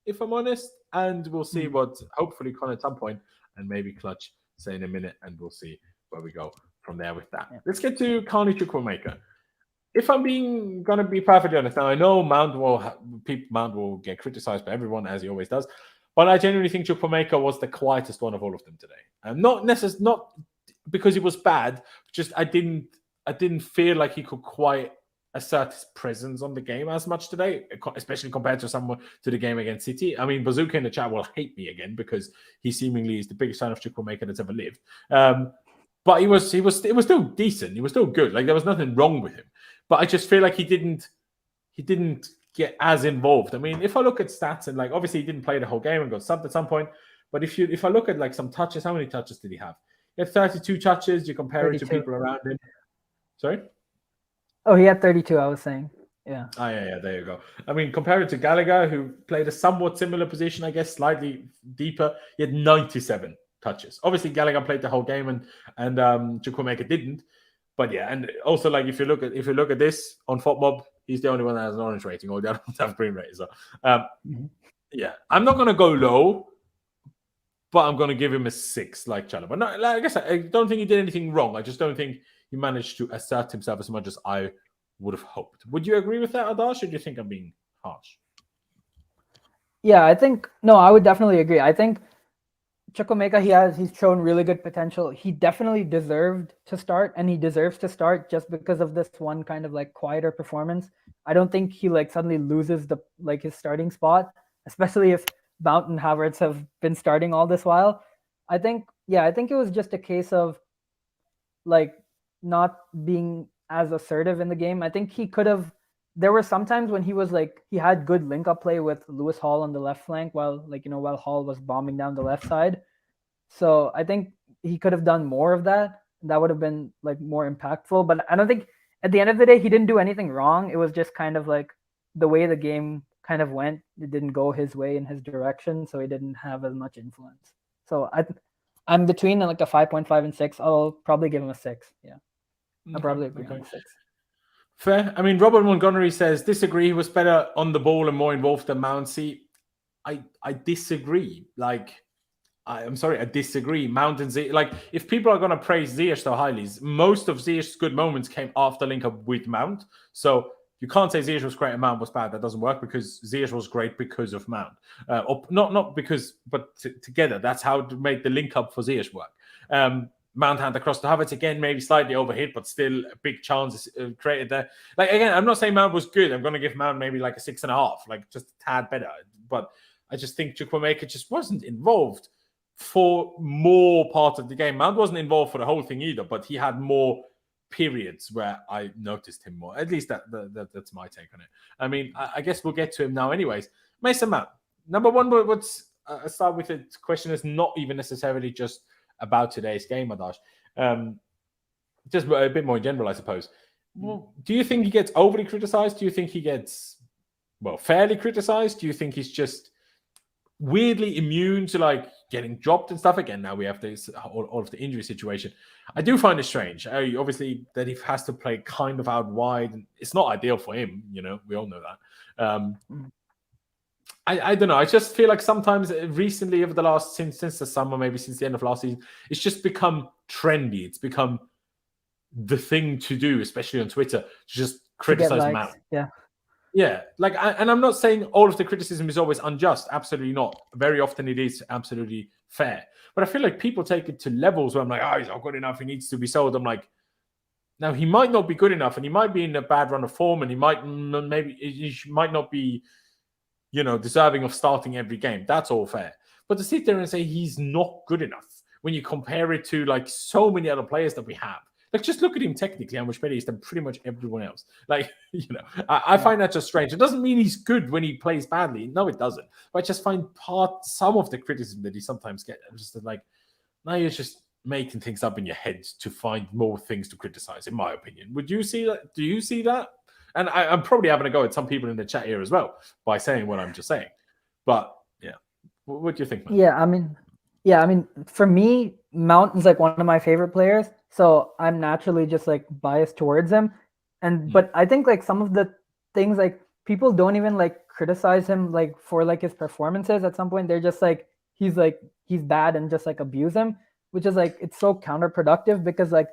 if I'm honest. And we'll see what, hopefully, Con at some point, and maybe Clutch say in a minute, and we'll see where we go from there with that. Yeah. Let's get to Carney Chukwuemeka. If I'm going to be perfectly honest, now I know Mount will get criticized by everyone, as he always does, but I genuinely think Chukwuemeka was the quietest one of all of them today. And not because he was bad, just I didn't feel like he could quite assert his presence on the game as much today, especially compared to the game against City. I mean, Bazooka in the chat will hate me again because he seemingly is the biggest fan of Chukwuemeka that's ever lived. But it was still decent. He was still good. Like there was nothing wrong with him. But I just feel like he didn't get as involved. I mean, if I look at stats and like obviously he didn't play the whole game and got subbed at some point, but if I look at like some touches, how many touches did he have? He had 32 touches. You compare it to people around him. Sorry? Oh, he had 32, I was saying. Yeah. Oh, yeah, there you go. I mean, compare it to Gallagher, who played a somewhat similar position, I guess, slightly deeper. He had 97 touches. Obviously, Gallagher played the whole game and Chukwuemeka didn't. But yeah, and also like if you look at this on FotMob, he's the only one that has an orange rating. All the other ones have green ratings. So yeah, I'm not gonna go low, but I'm gonna give him a 6, like Chalobah. No, like, I guess I don't think he did anything wrong. I just don't think he managed to assert himself as much as I would have hoped. Would you agree with that, Adash, or do you think I'm being harsh? Yeah, I would definitely agree. I think Chukwuemeka, he's shown really good potential. He definitely deserved to start, and he deserves to start just because of this one kind of like quieter performance. I don't think he like suddenly loses his starting spot, especially if Mount and Havertz have been starting all this while. I think it was just a case of like not being as assertive in the game. I think he could have. There were some times when he had good link-up play with Lewis Hall on the left flank while Hall was bombing down the left side. So I think he could have done more of that. That would have been like more impactful. But I don't think at the end of the day he didn't do anything wrong. It was just kind of like the way the game kind of went. It didn't go his way in his direction, so he didn't have as much influence. So I'm between like a 5.5 and 6. I'll probably give him a 6. Yeah, I'll probably agree on 6. Fair. I mean, Robert Montgomery says, disagree, he was better on the ball and more involved than Mount. See, I disagree. I'm sorry, I disagree. Mount and Ziyech, like, if people are going to praise Ziyech so highly, most of Ziyech's good moments came after link-up with Mount. So you can't say Ziyech was great and Mount was bad. That doesn't work because Ziyech was great because of Mount. Or not because, but together. That's how to make the link-up for Ziyech work. Mount hand across to Havertz again, maybe slightly overhit, but still a big chance created there. Like, again, I'm not saying Mount was good. I'm going to give Mount maybe like a 6.5, like just a tad better. But I just think Chukwuemeka just wasn't involved for more part of the game. Mount wasn't involved for the whole thing either, but he had more periods where I noticed him more. At least that's my take on it. I mean, I guess we'll get to him now anyways. Mason Mount, number one, what's I start with a question that's not even necessarily just about today's game, Adash. Just a bit more in general, I suppose. Well, do you think he gets overly criticized? Do you think he gets, fairly criticized? Do you think he's just weirdly immune to like getting dropped and stuff? Again, now we have this all of the injury situation. I do find it strange. Obviously, that he has to play kind of out wide. And it's not ideal for him, we all know that. I don't know. I just feel like sometimes recently over the last, since the summer, maybe since the end of last season, it's just become trendy. It's become the thing to do, especially on Twitter, to just criticize Mount. Yeah. Yeah. And I'm not saying all of the criticism is always unjust. Absolutely not. Very often it is absolutely fair. But I feel like people take it to levels where I'm like, he's not good enough. He needs to be sold. I'm like, now he might not be good enough and he might be in a bad run of form and he might not be, deserving of starting every game. That's all fair. But to sit there and say he's not good enough when you compare it to like so many other players that we have, like just look at him technically, how much better he is than pretty much everyone else. Like, I find that just strange. It doesn't mean he's good when he plays badly. No, it doesn't. But I just find some of the criticism that he sometimes gets, just like, now you're just making things up in your head to find more things to criticize, in my opinion. Would you see that? Do you see that? And I'm probably having a go at some people in the chat here as well by saying what I'm just saying. But yeah, what do you think, man? Yeah, I mean, for me, Mount is like one of my favorite players, so I'm naturally just like biased towards him. But I think like some of the things, like people don't even like criticize him like for like his performances. At some point, they're just like he's bad and just like abuse him, which is like it's so counterproductive because like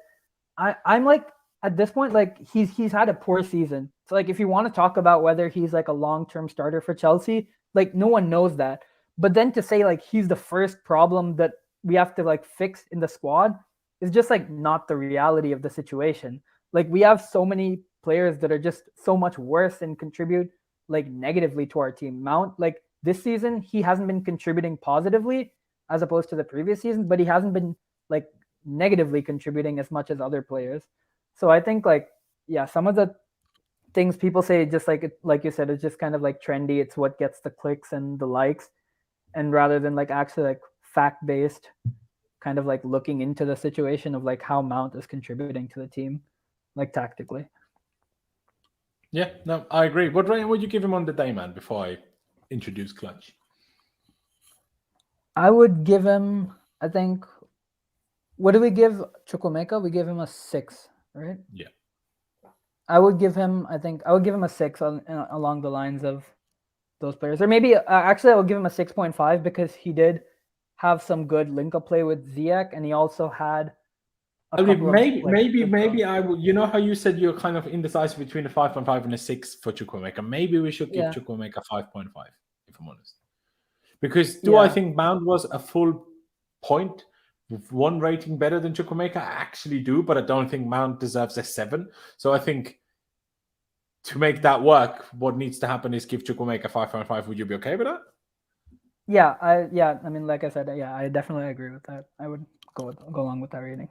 I'm like, at this point, like he's had a poor season. So like if you want to talk about whether he's like a long-term starter for Chelsea, like no one knows that. But then to say like he's the first problem that we have to like fix in the squad is just like not the reality of the situation. Like we have so many players that are just so much worse and contribute like negatively to our team. Mount, like this season, he hasn't been contributing positively as opposed to the previous season, but he hasn't been like negatively contributing as much as other players. So I think like, yeah, some of the things people say, just like you said, it's just kind of like trendy. It's what gets the clicks and the likes, and rather than like actually like fact based, kind of like looking into the situation of like how Mount is contributing to the team, like tactically. Yeah, no, I agree. What rating would you give him on the day, man? Before I introduce Clutch, I would give him, I think, what do we give Chukwuemeka? We give him a 6, right? Yeah. I would give him a 6 along the lines of those players. Or maybe, actually, I would give him a 6.5 because he did have some good link-up play with Ziyech, and he also had maybe I would. You know how you said you're kind of indecisive between a 5.5 and a 6 for Chukwuemeka? Maybe we should give Chukwuemeka 5.5, if I'm honest. Because I think Mount was a full point with one rating better than Chukwuemeka? I actually do, but I don't think Mount deserves a 7. So I think to make that work, what needs to happen is give Chukwuemeka 5.5. Would you be okay with that? Yeah, I mean, like I said, I definitely agree with that. I would go along with that rating.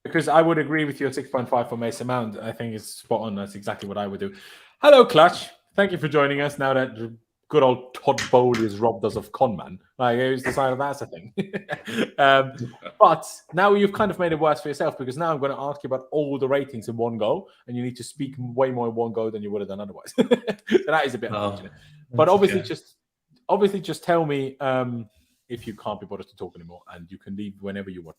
Because I would agree with your 6.5 for Mason Mount. I think it's spot on. That's exactly what I would do. Hello, Clutch. Thank you for joining us now that good old Todd Bowley has robbed us of Conman. Like, who's decided that's a thing? But now you've kind of made it worse for yourself, because now I'm going to ask you about all the ratings in one go, and you need to speak way more in one go than you would have done otherwise. So that is a bit unfortunate. But obviously, just tell me if you can't be bothered to talk anymore, and you can leave whenever you want,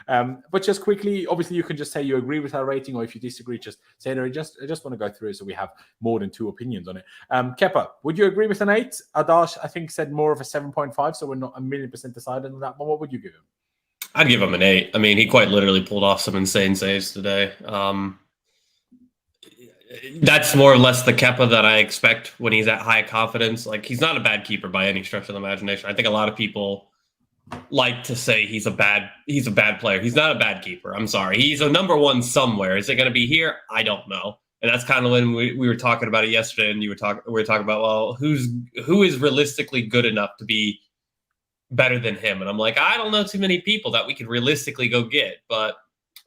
man. But just quickly, obviously, you can just say you agree with our rating, or if you disagree, just say it. I just want to go through it so we have more than 2 opinions on it. Kepa, would you agree with an 8? Adash, I think, said more of a 7.5, so we're not 1,000,000% decided on that. But what would you give him? I'd give him an 8. I mean, he quite literally pulled off some insane saves today. That's more or less the Kepa that I expect when he's at high confidence. Like, he's not a bad keeper by any stretch of the imagination. I think a lot of people like to say he's a bad player. He's not a bad keeper. I'm sorry. He's a number 1 somewhere. Is it going to be here? I don't know. And that's kind of when we were talking about it yesterday, and we were talking about, well, who is realistically good enough to be better than him? And I'm like, I don't know too many people that we could realistically go get, but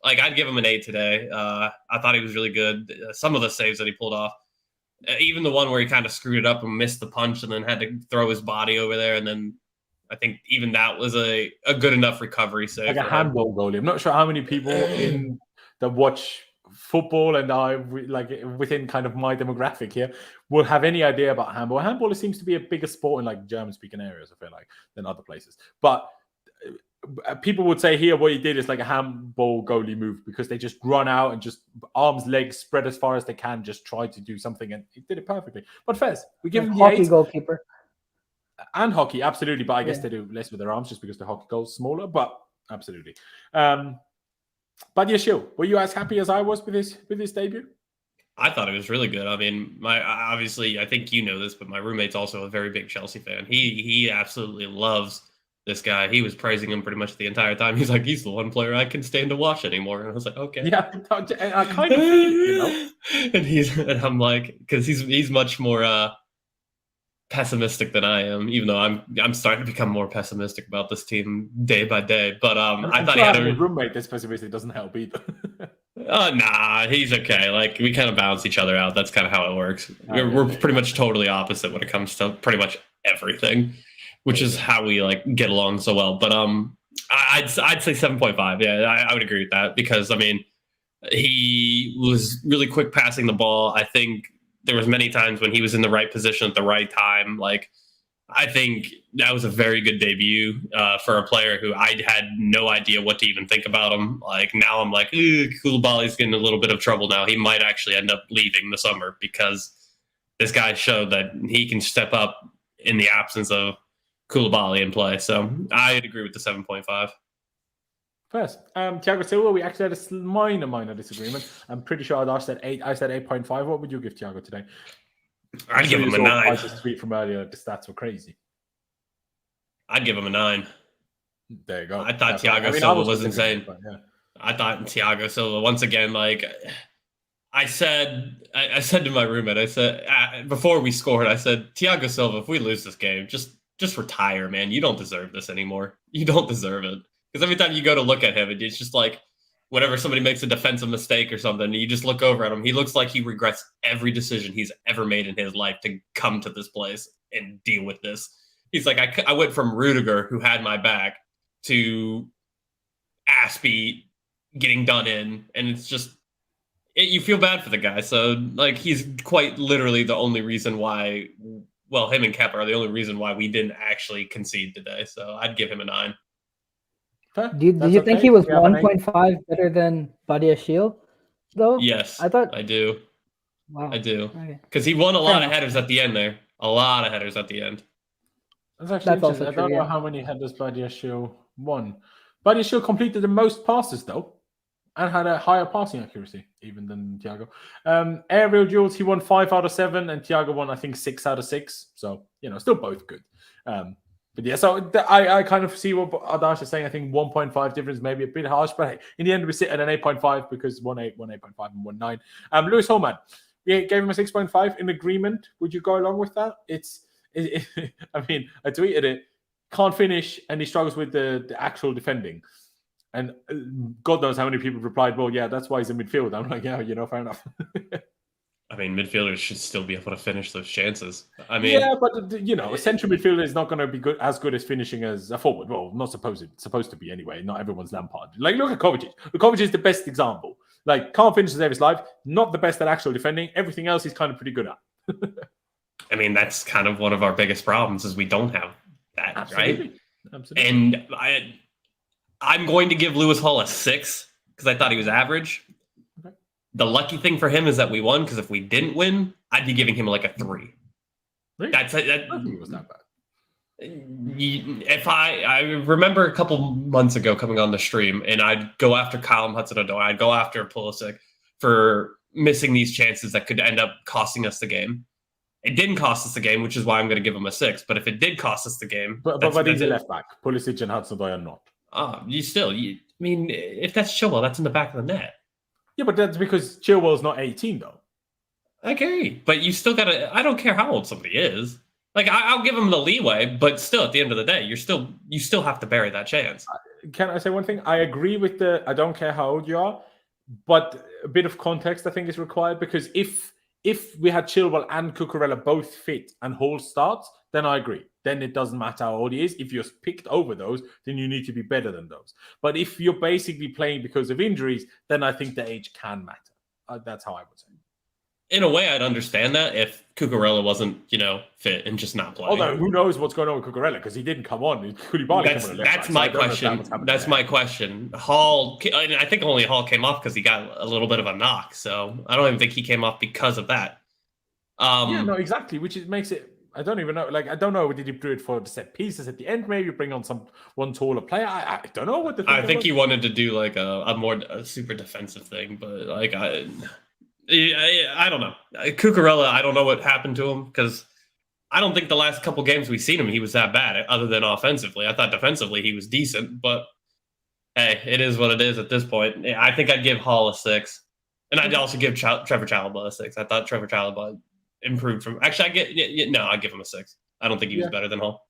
like, I'd give him an 8 today. I thought he was really good. Some of the saves that he pulled off, even the one where he kind of screwed it up and missed the punch and then had to throw his body over there. And then I think even that was a good enough recovery save. Like a handball goalie. I'm not sure how many people that watch football and are like within kind of my demographic here will have any idea about handball. Handball seems to be a bigger sport in like German-speaking areas, I feel like, than other places. But people would say here what he did is like a handball goalie move, because they just run out and just arms, legs spread as far as they can, just try to do something, and he did it perfectly. But Fez, we give him the hockey 8. Goalkeeper. And hockey, absolutely. But I guess they do less with their arms just because the hockey goal's smaller, but absolutely. Badiashile, were you as happy as I was with his debut? I thought it was really good. I mean, obviously, I think you know this, but my roommate's also a very big Chelsea fan. He absolutely loves this guy. He was praising him pretty much the entire time. He's like, he's the one player I can stand to watch anymore. And I was like, okay. Yeah, I kind of feel it, you know? And I'm like, because he's much more pessimistic than I am, even though I'm starting to become more pessimistic about this team day by day. But I thought he had a roommate that's pessimistic doesn't help either. Nah, he's okay. Like, we kind of balance each other out. That's kind of how it works. We're pretty much totally opposite when it comes to pretty much everything, which is how we like get along so well. But I'd say 7.5. Yeah, I would agree with that, because I mean, he was really quick passing the ball. I think there was many times when he was in the right position at the right time. Like, I think that was a very good debut for a player who I had no idea what to even think about him. Like, now I'm like, Koulibaly's getting a little bit of trouble now. He might actually end up leaving the summer, because this guy showed that he can step up in the absence of Koulibaly in play. So I'd agree with the 7.5. First, Thiago Silva, we actually had a minor disagreement. I'm pretty sure I said 8. I said 8.5. What would you give Thiago today? I'd give him a 9. I just tweet from earlier. The stats were crazy. I'd give him a 9. There you go. I thought Thiago Silva was insane. Yeah. I thought Thiago Silva, once again, like I said to my roommate, I said before we scored, I said, Thiago Silva, if we lose this game, just retire, man. You don't deserve this anymore. You don't deserve it. Because every time you go to look at him, it's just like whenever somebody makes a defensive mistake or something, you just look over at him. He looks like he regrets every decision he's ever made in his life to come to this place and deal with this. He's like, I went from Rudiger, who had my back, to Aspie getting done in, and it's just you feel bad for the guy. So like he's quite literally the only reason why. Well, him and Kepa are the only reason why we didn't actually concede today. So I'd give him a 9. Did you think he was 1.5 better than Badiashile, though? Yes, I do. Wow. I do. Because he won a lot of headers at the end there. A lot of headers at the end. That's actually interesting. I don't know how many headers Badiashile won. Badiashile completed the most passes, though, and had a higher passing accuracy even than Thiago. Aerial duels, he won 5 out of 7, and Thiago won, I think, 6 out of 6. So, still both good. But yeah, so I kind of see what Adash is saying. I think 1.5 difference may be a bit harsh, but hey, in the end, we sit at an 8.5 because 1.8, 1.8.5, and 1.9. Lewis Holman, we gave him a 6.5 in agreement. Would you go along with that? I mean, I tweeted it. Can't finish, and he struggles with the actual defending. And God knows how many people replied, well, yeah, that's why he's in midfield. I'm like, yeah, fair enough. I mean, midfielders should still be able to finish those chances. I mean, yeah, but a central midfielder is not going to be as good as finishing as a forward. Well, not supposed to be anyway. Not everyone's Lampard. Like, look at Kovacic. Kovacic is the best example. Like, can't finish to save his life. Not the best at actual defending. Everything else he's kind of pretty good at. I mean, that's kind of one of our biggest problems is we don't have that, Absolutely. right? Absolutely. And I'm going to give Lewis Hall a 6 because I thought he was average. Okay. The lucky thing for him is that we won, because if we didn't win, I'd be giving him like a 3. Really? I don't think it was that bad. If I remember a couple months ago coming on the stream, and I'd go after Callum Hudson-Odoi, I'd go after Pulisic for missing these chances that could end up costing us the game. It didn't cost us the game, which is why I'm going to give him a 6. But if it did cost us the game, but he's a left back. Pulisic and Hudson-Odoi are not. I mean, if that's Chilwell, that's in the back of the net. Yeah, but that's because Chilwell's not 18, though. I agree, but you still gotta. I don't care how old somebody is. Like, I'll give them the leeway, but still, at the end of the day, you still have to bury that chance. Can I say one thing? I agree with I don't care how old you are, but a bit of context I think is required, because if we had Chilwell and Cucurella both fit and Hall starts, then I agree. Then it doesn't matter how old he is. If you're picked over those, then you need to be better than those. But if you're basically playing because of injuries, then I think the age can matter. That's how I would say. In a way, I'd understand that if Cucurella wasn't, fit and just not playing. Although, who knows what's going on with Cucurella, because he didn't come on. Koulibaly that's my question. That's my question. Hall, I think only Hall came off because he got a little bit of a knock. So I don't even think he came off because of that. Yeah, no, exactly. Which makes it. I don't even know. Like, I don't know. Did he do it for the set pieces at the end? Maybe bring on one taller player. I don't know what the. I think he wanted to do like a super defensive thing, but like I don't know. Cucurella, I don't know what happened to him, because I don't think the last couple games we've seen him he was that bad. Other than offensively, I thought defensively he was decent, but hey, it is what it is at this point. I think I'd give Hall a 6, and I'd also give Trevor Chalobah a 6. I thought Trevor Chalobah improved from. Actually, I'd give him a 6. I don't think he was better than Hall.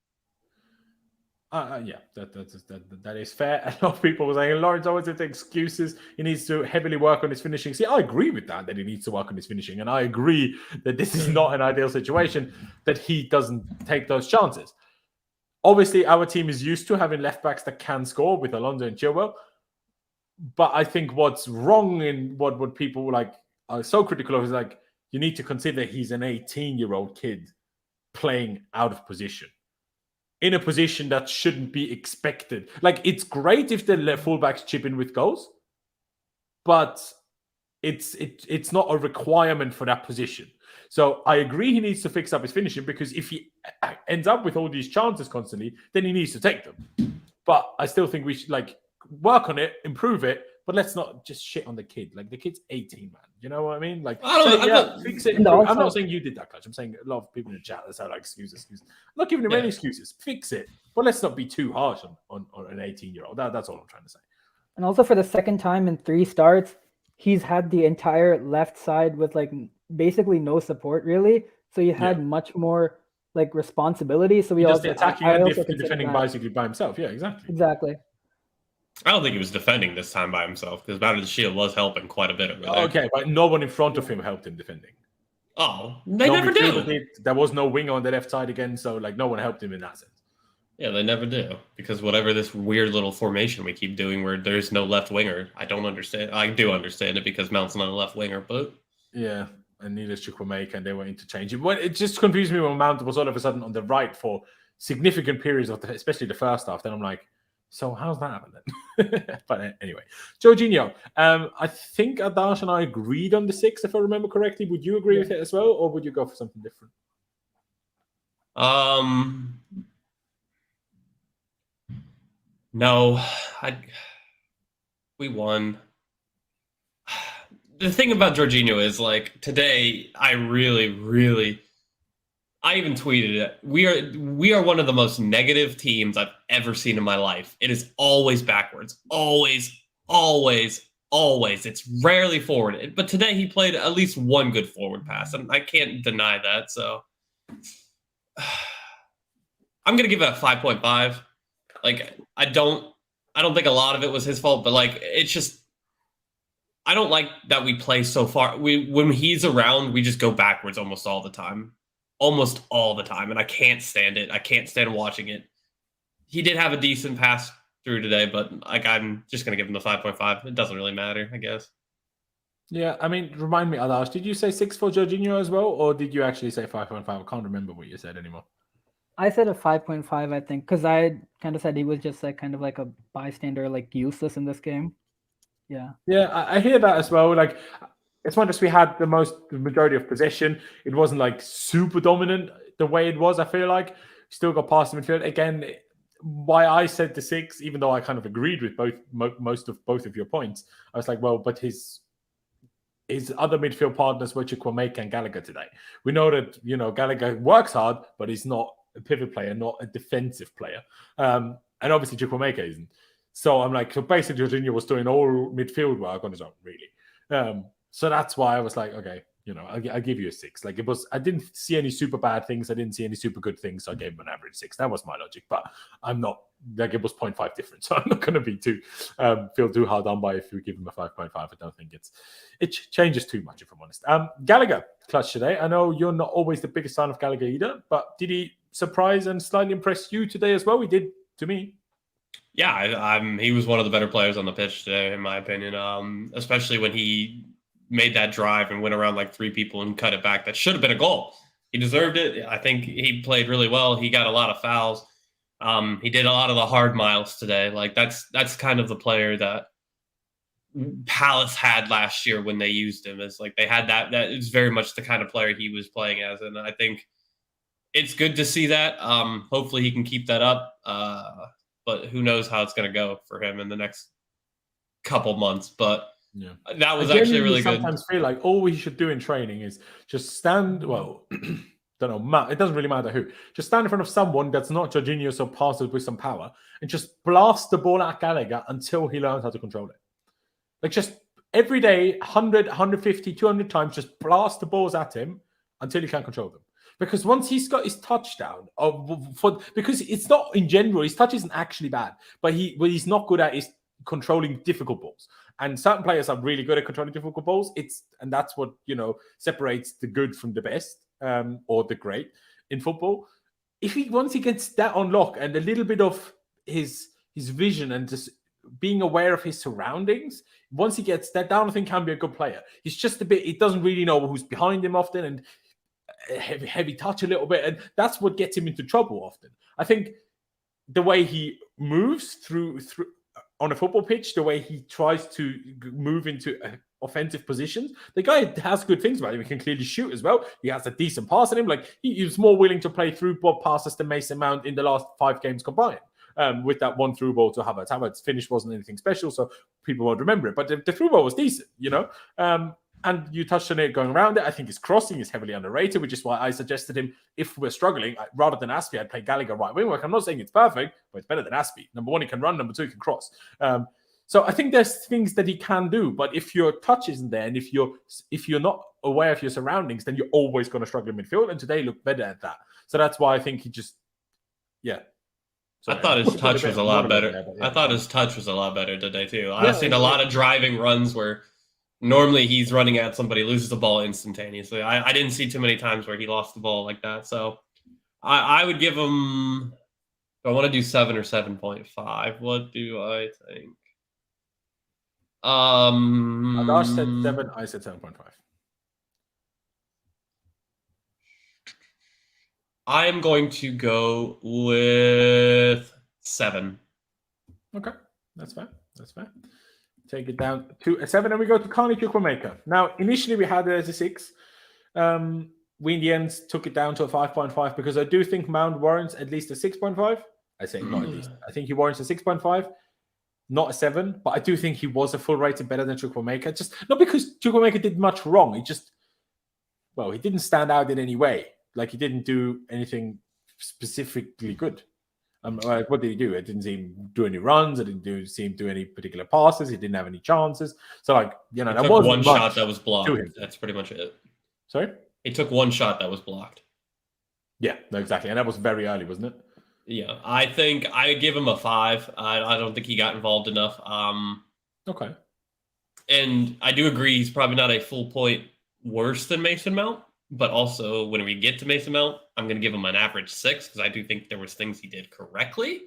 Yeah, that is fair. A lot of people were saying Laurenz always has excuses. He needs to heavily work on his finishing. See, I agree with that he needs to work on his finishing, and I agree that this is not an ideal situation, that he doesn't take those chances. Obviously, our team is used to having left backs that can score with Alonso and Chilwell, but I think what's wrong in what people are so critical of is you need to consider he's an 18-year-old kid playing out of position, in a position that shouldn't be expected. Like, it's great if the fullbacks chip in with goals, but it's not a requirement for that position. So I agree he needs to fix up his finishing, because if he ends up with all these chances constantly, then he needs to take them. But I still think we should work on it, improve it, but let's not just shit on the kid. Like, the kid's 18, man. You know what I mean? Like, fix it. I'm not saying you did that, Clutch. I'm saying a lot of people in the chat that sound like excuses. I'm not giving him any excuses. Fix it. But let's not be too harsh on an 18-year-old. That's all I'm trying to say. And also, for the second time in 3 starts, he's had the entire left side with basically no support, really. So he had much more responsibility. So we just attacking and defending basically by himself. Yeah, exactly. Exactly. I don't think he was defending this time by himself because Badiashile was helping quite a bit over there. Okay, but no one in front of him helped him defending. Oh, they No never midfielder do. did. There was no winger on the left side again, so like no one helped him in that sense. Yeah, they never do. Because whatever this weird little formation we keep doing where there's no left winger, I don't understand. I do understand it because Mount's not a left winger, but Yeah, and neither is Chukwuemeka, and they were interchanging. Well, it just confused me when Mount was all of a sudden on the right for significant periods of especially the first half. Then I'm like, so how's that happen then? But anyway, Jorginho. I think Adash and I agreed on the 6, if I remember correctly. Would you agree with it as well, or would you go for something different? No, we won. The thing about Jorginho is like today, I even tweeted it. We are one of the most negative teams I've ever seen in my life. It is always backwards, always. It's rarely forward. But today he played at least one good forward pass, and I can't deny that. So I'm gonna give it a 5.5. Like I don't think a lot of it was his fault, but like it's just I don't like that we play so far. When he's around, we just go backwards almost all the time, and I can't stand it. I can't stand watching it. He did have a decent pass through today, but like I'm just gonna give him the 5.5. It doesn't really matter, I guess. Yeah, I mean, remind me, Adash, did you say 6 for Jorginho as well, or did you actually say 5.5? I can't remember what you said anymore. I said a 5.5, I think, because I kind of said he was just like kind of like a bystander, like useless in this game. Yeah. Yeah, I hear that as well. Like, as much as we had the majority of possession, it wasn't like super dominant the way it was. I feel like still got past the midfield again. Why I said the 6, even though I kind of agreed with most of both of your points, I was like, well, but his other midfield partners were Chukwuemeka and Gallagher today. We know that Gallagher works hard, but he's not a pivot player, not a defensive player, and obviously Chukwuemeka isn't. So I'm like, so basically Jorginho was doing all midfield work on his own, really. So that's why I was like, okay, I'll give you a 6. Like I didn't see any super bad things. I didn't see any super good things. So I gave him an average 6. That was my logic, but I'm not like it was 0.5 difference. So I'm not going to be feel too hard on by if we give him a 5.5. I don't think it changes too much, if I'm honest. Gallagher clutch today. I know you're not always the biggest fan of Gallagher either, but did he surprise and slightly impress you today as well? He did to me. Yeah, he was one of the better players on the pitch today, in my opinion. Especially when he made that drive and went around like 3 people and cut it back. That should have been a goal. He deserved it. I think he played really well. He got a lot of fouls. He did a lot of the hard miles today. Like that's kind of the player that Palace had last year when they used him. It's like they had that is very much the kind of player he was playing as, and I think it's good to see that. Hopefully he can keep that up. But who knows how it's going to go for him in the next couple months. But yeah, that was actually really good. I sometimes feel like all we should do in training is just stand, well, don't know, it doesn't really matter who. Just stand in front of someone that's not Jorginho, so passes with some power, and just blast the ball at Gallagher until he learns how to control it. Like just every day, 100, 150, 200 times, just blast the balls at him until he can't control them. Because once he's got his touchdown, because it's not in general, his touch isn't actually bad, but what he's not good at is controlling difficult balls. And certain players are really good at controlling difficult balls. And that's what separates the good from the best, or the great in football. Once he gets that on lock and a little bit of his vision and just being aware of his surroundings, once he gets that down, I think can be a good player. He's just he doesn't really know who's behind him often, and heavy touch a little bit, and that's what gets him into trouble often. I think the way he moves through on a football pitch, the way he tries to move into offensive positions, the guy has good things about him. He can clearly shoot as well. He has a decent pass in him. Like he was more willing to play through ball passes than Mason Mount in the last 5 games combined. With that one through ball to Havertz. Havertz's finish wasn't anything special, so people won't remember it. But the through ball was decent, And you touched on it going around it. I think his crossing is heavily underrated, which is why I suggested him, if we're struggling, rather than Aspie, I'd play Gallagher right wing. I'm not saying it's perfect, but it's better than Aspie. Number 1, he can run. Number 2, he can cross. So I think there's things that he can do, but if your touch isn't there, and if you're not aware of your surroundings, then you're always going to struggle in midfield. And today looked better at that. So that's why I think he just, I thought his touch was a lot better. I thought his touch was a lot better today too. I've seen a lot of driving runs where normally he's running at somebody, loses the ball instantaneously. I didn't see too many times where he lost the ball like that. So I would give him. I want to do 7 or 7.5. What do I think? Adash said 7. I said 7.5. I'm going to go with 7. Okay, that's fair. That's fair. Take it down to a 7, and we go to Carney Chukwuemeka. Now, initially we had it as a 6. We in the end took it down to a 5.5 because I do think Mount warrants at least a 6.5. I say not at least. I think he warrants a 6.5, not a 7. But I do think he was a full rated better than Chukwuemeka. Just not because Chukwuemeka did much wrong. He didn't stand out in any way. Like, he didn't do anything specifically good. Like, what did he do? It didn't seem to do any runs. It didn't seem to do any particular passes. He didn't have any chances. So, like, that was one shot that was blocked. That's pretty much it. Sorry? He took one shot that was blocked. Yeah, no, exactly. And that was very early, wasn't it? Yeah, I think I give him a 5. I don't think he got involved enough. Okay. And I do agree he's probably not a full point worse than Mason Mount. But also, when we get to Mason Mount, I'm going to give him an average 6 because I do think there was things he did correctly.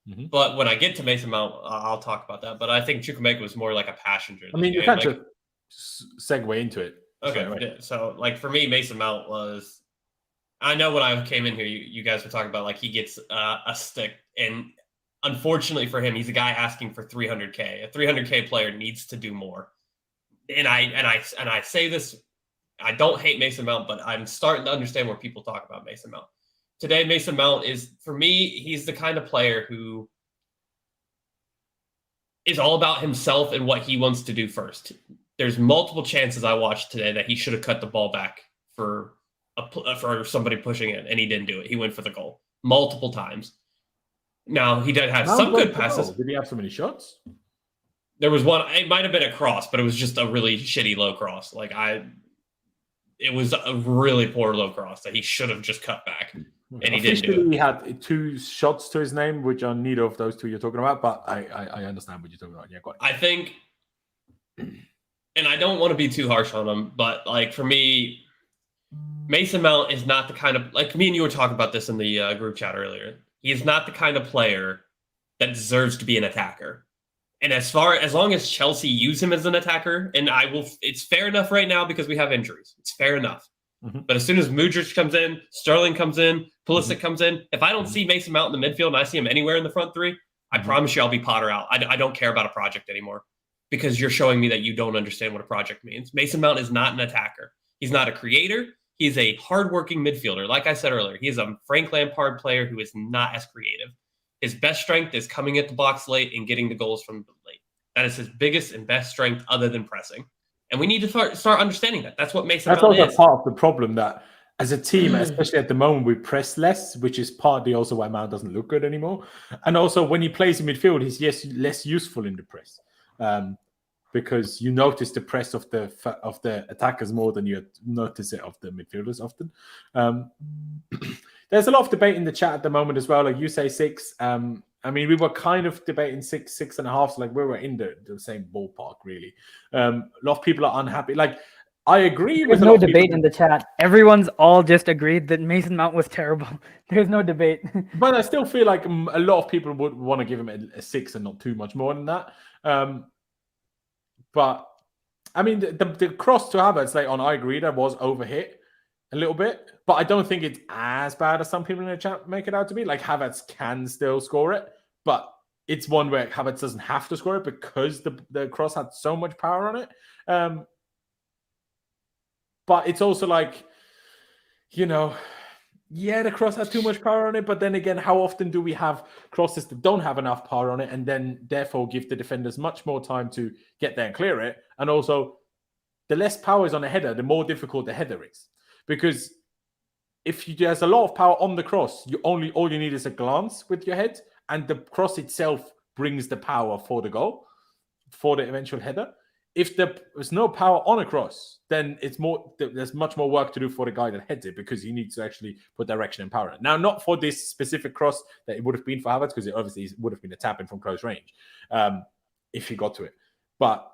Mm-hmm. But when I get to Mason Mount, I'll talk about that. But I think Chukwuemeka was more like a passenger. I mean, you can't just segue into it. Okay, yeah. So like for me, Mason Mount was. I know when I came in here, you guys were talking about like he gets a stick, and unfortunately for him, he's a guy asking for 300K. A 300K player needs to do more. And I say this. I don't hate Mason Mount, but I'm starting to understand where people talk about Mason Mount. Today, Mason Mount is, for me, he's the kind of player who is all about himself and what he wants to do first. There's multiple chances I watched today that he should have cut the ball back for somebody pushing it, and he didn't do it. He went for the goal multiple times. Now, he did have some good passes. Did he have so many shots? There was one. It might have been a cross, but it was just a really shitty low cross. It was a really poor low cross that he should have just cut back, and he didn't do it. He had 2 shots to his name, which are neither of those 2 you're talking about, but I understand what you're talking about. Yeah, go ahead. I think, and I don't want to be too harsh on him, but like for me, Mason Mount is not the kind of, like me and you were talking about this in the group chat earlier. He is not the kind of player that deserves to be an attacker. And as long as Chelsea use him as an attacker, and it's fair enough right now because we have injuries. It's fair enough. Mm-hmm. But as soon as Mudryk comes in, Sterling comes in, Pulisic comes in, if I don't see Mason Mount in the midfield and I see him anywhere in the front 3, I promise you I'll be Potter out. I don't care about a project anymore because you're showing me that you don't understand what a project means. Mason Mount is not an attacker. He's not a creator. He's a hardworking midfielder. Like I said earlier, he is a Frank Lampard player who is not as creative. His best strength is coming at the box late and getting the goals from late. That is his biggest and best strength other than pressing. And we need to start understanding that. That's what Mason Mount is. That's also part of the problem that as a team, especially at the moment, we press less, which is partly also why Mount doesn't look good anymore. And also when he plays in midfield, he's less useful in the press. Because you notice the press of the attackers more than you notice it of the midfielders often. There's a lot of debate in the chat at the moment as well. Like you say 6. I mean, we were kind of debating 6, 6.5. So like we were in the same ballpark, really. A lot of people are unhappy. Like I agree with. There's no debate in the chat. Everyone's all just agreed that Mason Mount was terrible. There's no debate. But I still feel like a lot of people would want to give him a 6 and not too much more than that. But I mean, the cross to Havertz late on, I agree that was overhit a little bit, but I don't think it's as bad as some people in the chat make it out to be. Like Havertz can still score it, but it's one where Havertz doesn't have to score it because the cross had so much power on it. But it's also like, the cross has too much power on it. But then again, how often do we have crosses that don't have enough power on it and then therefore give the defenders much more time to get there and clear it? And also, the less power is on a header, the more difficult the header is. Because if there's a lot of power on the cross, all you need is a glance with your head, and the cross itself brings the power for the goal, for the eventual header. if there's no power on a cross, then there's much more work to do for the guy that heads it, because he needs to actually put direction and power in. Now, not for this specific cross that it would have been for Havertz, because it obviously would have been a tap in from close range if he got to it. But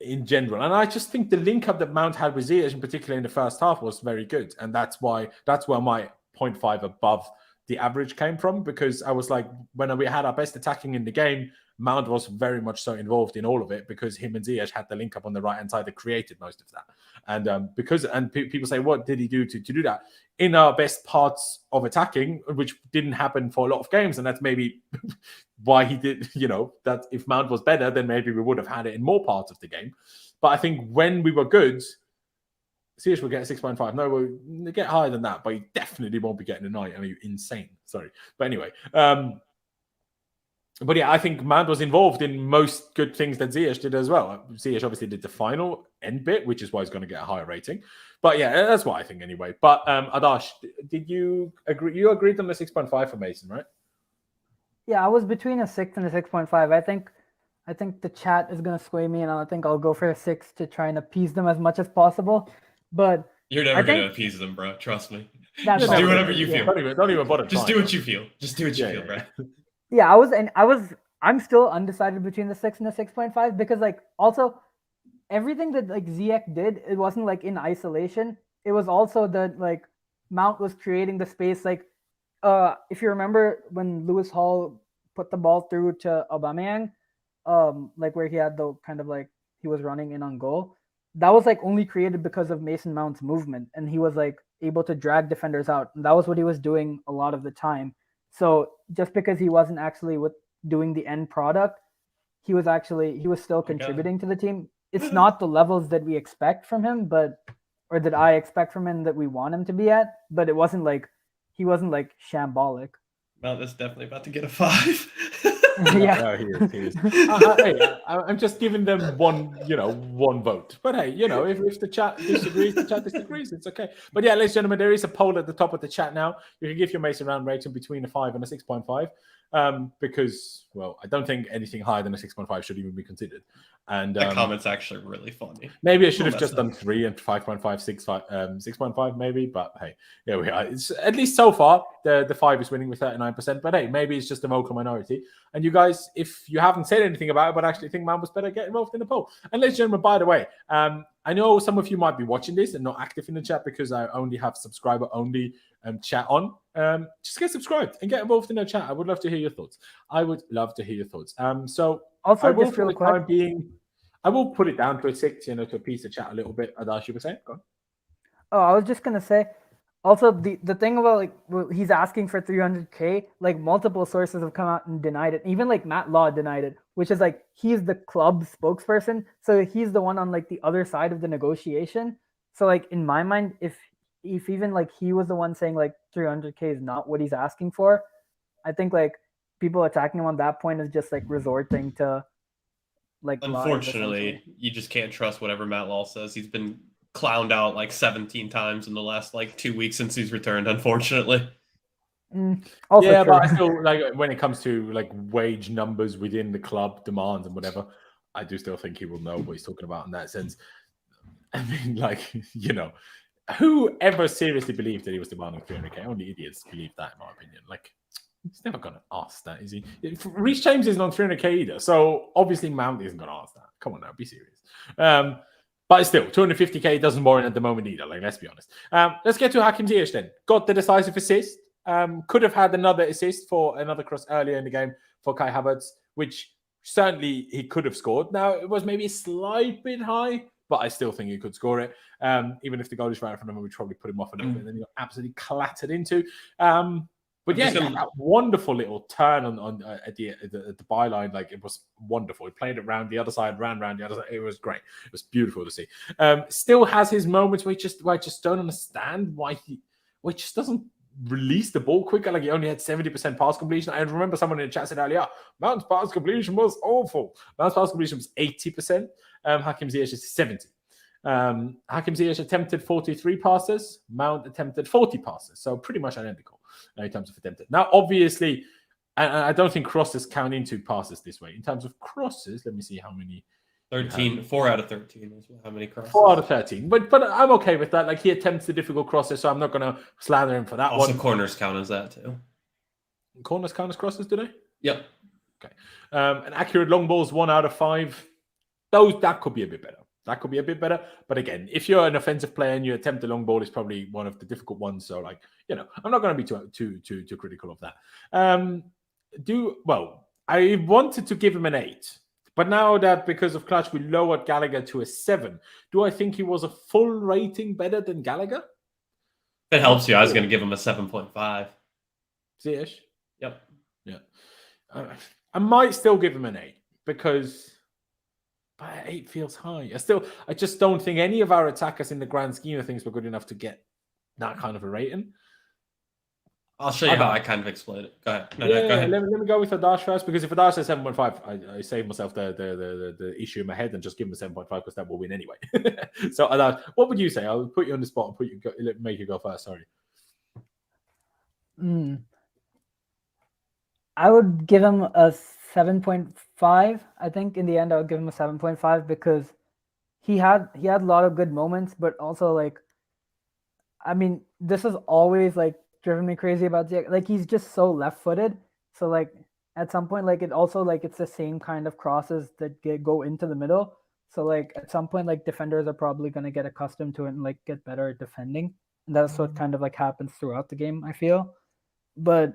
in general, and I just think the link up that Mount had with Ziyech, in particular in the first half, was very good, and that's where my 0.5 above the average came from, because I was like, when we had our best attacking in the game, Mount was very much so involved in all of it, because him and Ziyech had the link up on the right hand side that created most of that. And people say, what did he do to do that? In our best parts of attacking, which didn't happen for a lot of games, and that's maybe why he did, that if Mount was better, then maybe we would have had it in more parts of the game. But I think when we were good, Ziyech will get a 6.5. No, we'll get higher than that, but he definitely won't be getting a 9. I mean, insane. Sorry. But anyway, but yeah, I think Mount was involved in most good things that Ziyech did as well. Ziyech obviously did the final end bit, which is why he's going to get a higher rating. But yeah, that's what I think anyway. But Adash, did you agree? You agreed on the 6.5 for Mason, right? Yeah, I was between a 6 and a 6.5. I think the chat is going to sway me, and I think I'll go for a 6 to try and appease them as much as possible. But you're never going to appease them, bro. Trust me. Just do whatever you feel. Don't even bother. Just do what you feel. Just do what you feel, bro. Yeah, I'm still undecided between the 6 and the 6.5, because like also everything that like Ziyech did, it wasn't like in isolation. It was also that like Mount was creating the space. Like if you remember when Lewis Hall put the ball through to Aubameyang, like where he had the kind of like he was running in on goal, that was like only created because of Mason Mount's movement, and he was like able to drag defenders out. And that was what he was doing a lot of the time. So just because he wasn't actually doing the end product, he was still contributing to the team. It's not the levels that we expect from him, or that I expect from him that we want him to be at, but he wasn't like shambolic. Well, that's definitely about to get a 5. Yeah, he is. Hey, I'm just giving them one vote. But hey, if the chat disagrees, the chat disagrees. It's okay. But yeah, ladies and gentlemen, there is a poll at the top of the chat now. You can give your Mason round rating between a 5 and a 6.5. Because, well, I don't think anything higher than a 6.5 should even be considered. And the comment's actually really funny. Maybe I should have just done 3 and 5.5, 6.5 maybe. But hey, here we are. It's at least so far the 5 is winning with 39%. But hey, maybe it's just a vocal minority. And you guys, if you haven't said anything about it, but actually think Mount was better, get involved in the poll. And ladies and gentlemen, by the way, I know some of you might be watching this and not active in the chat because I only have subscriber only chat on. Just get subscribed and get involved in the chat. I would love to hear your thoughts. So also, I will, just for real the time quick, being, I will put it down to a 6, to appease the chat a little bit. Adash, you were saying? Go on. Oh, I was just gonna say, also the thing about like he's asking for 300K, like multiple sources have come out and denied it. Even like Matt Law denied it, which is like he's the club spokesperson, so he's the one on like the other side of the negotiation. So like in my mind, if even like he was the one saying like 300K is not what he's asking for, I think like people attacking him on that point is just like resorting to like. Unfortunately, you just can't trust whatever Matt Law says. He's been clowned out like 17 times in the last like 2 weeks since he's returned, unfortunately. Yeah, but I still like when it comes to like wage numbers within the club demands and whatever, I do still think he will know what he's talking about in that sense. I mean, like, who ever seriously believed that he was demanding 300K? Only idiots believe that, in my opinion. Like, he's never going to ask that, is he? Reece James isn't on 300K either, so obviously Mount isn't going to ask that. Come on now, be serious. But still, 250K doesn't warrant at the moment either, like, let's be honest. Let's get to Hakim Ziyech then. Got the decisive assist. Could have had another assist for another cross earlier in the game for Kai Havertz, which certainly he could have scored. Now, it was maybe a slight bit high, but I still think he could score it. Even if the goal is right in front of him, we'd probably put him off a little bit, and then he got absolutely clattered into. But yeah, that wonderful little turn on at the byline, like it was wonderful. He played it round the other side, ran round the other side. It was great. It was beautiful to see. Still has his moments where I just don't understand why he just doesn't release the ball quicker. Like he only had 70% pass completion. I remember someone in the chat said earlier, Mount's pass completion was awful. Mount's pass completion was 80%. Hakim Ziyech is 70%. Hakim Ziyech attempted 43 passes. Mount attempted 40 passes. So pretty much identical in terms of attempted. Now, obviously, and I don't think crosses count into passes this way. In terms of crosses, let me see how many 13, 4 out of 13 is how many crosses. 4 out of 13. But I'm okay with that. Like, he attempts the difficult crosses, so I'm not going to slander him for that also, one. corners count as that too. Corners count as crosses, do they? Yep. Okay. An accurate long balls, 1 out of 5. That could be a bit better. That could be a bit better. But again, if you're an offensive player and you attempt a long ball, it's probably one of the difficult ones. So, like, I'm not going to be too critical of that. I wanted to give him an 8. But now that because of Clutch, we lowered Gallagher to a 7. Do I think he was a full rating better than Gallagher? If it helps you, I was going to give him a 7.5. Ziyech? Yep. Yeah. I might still give him an 8 because 8 feels high. I just don't think any of our attackers in the grand scheme of things were good enough to get that kind of a rating. I'll show you how I kind of explain it. Go ahead. Go ahead. Let me go with Adash first, because if Adash says 7.5, I save myself the issue in my head and just give him a 7.5 because that will win anyway. So Adash, what would you say? I'll put you on the spot and make you go first. Sorry. I would give him a 7.5. I think in the end I would give him a 7.5 because he had a lot of good moments, but also, like, I mean, this is always like driven me crazy about Ziyech. Like, he's just so left-footed. So, like, at some point, like, it's the same kind of crosses that go into the middle. So, like, at some point, like, defenders are probably going to get accustomed to it and, like, get better at defending. And that's what kind of, like, happens throughout the game, I feel. But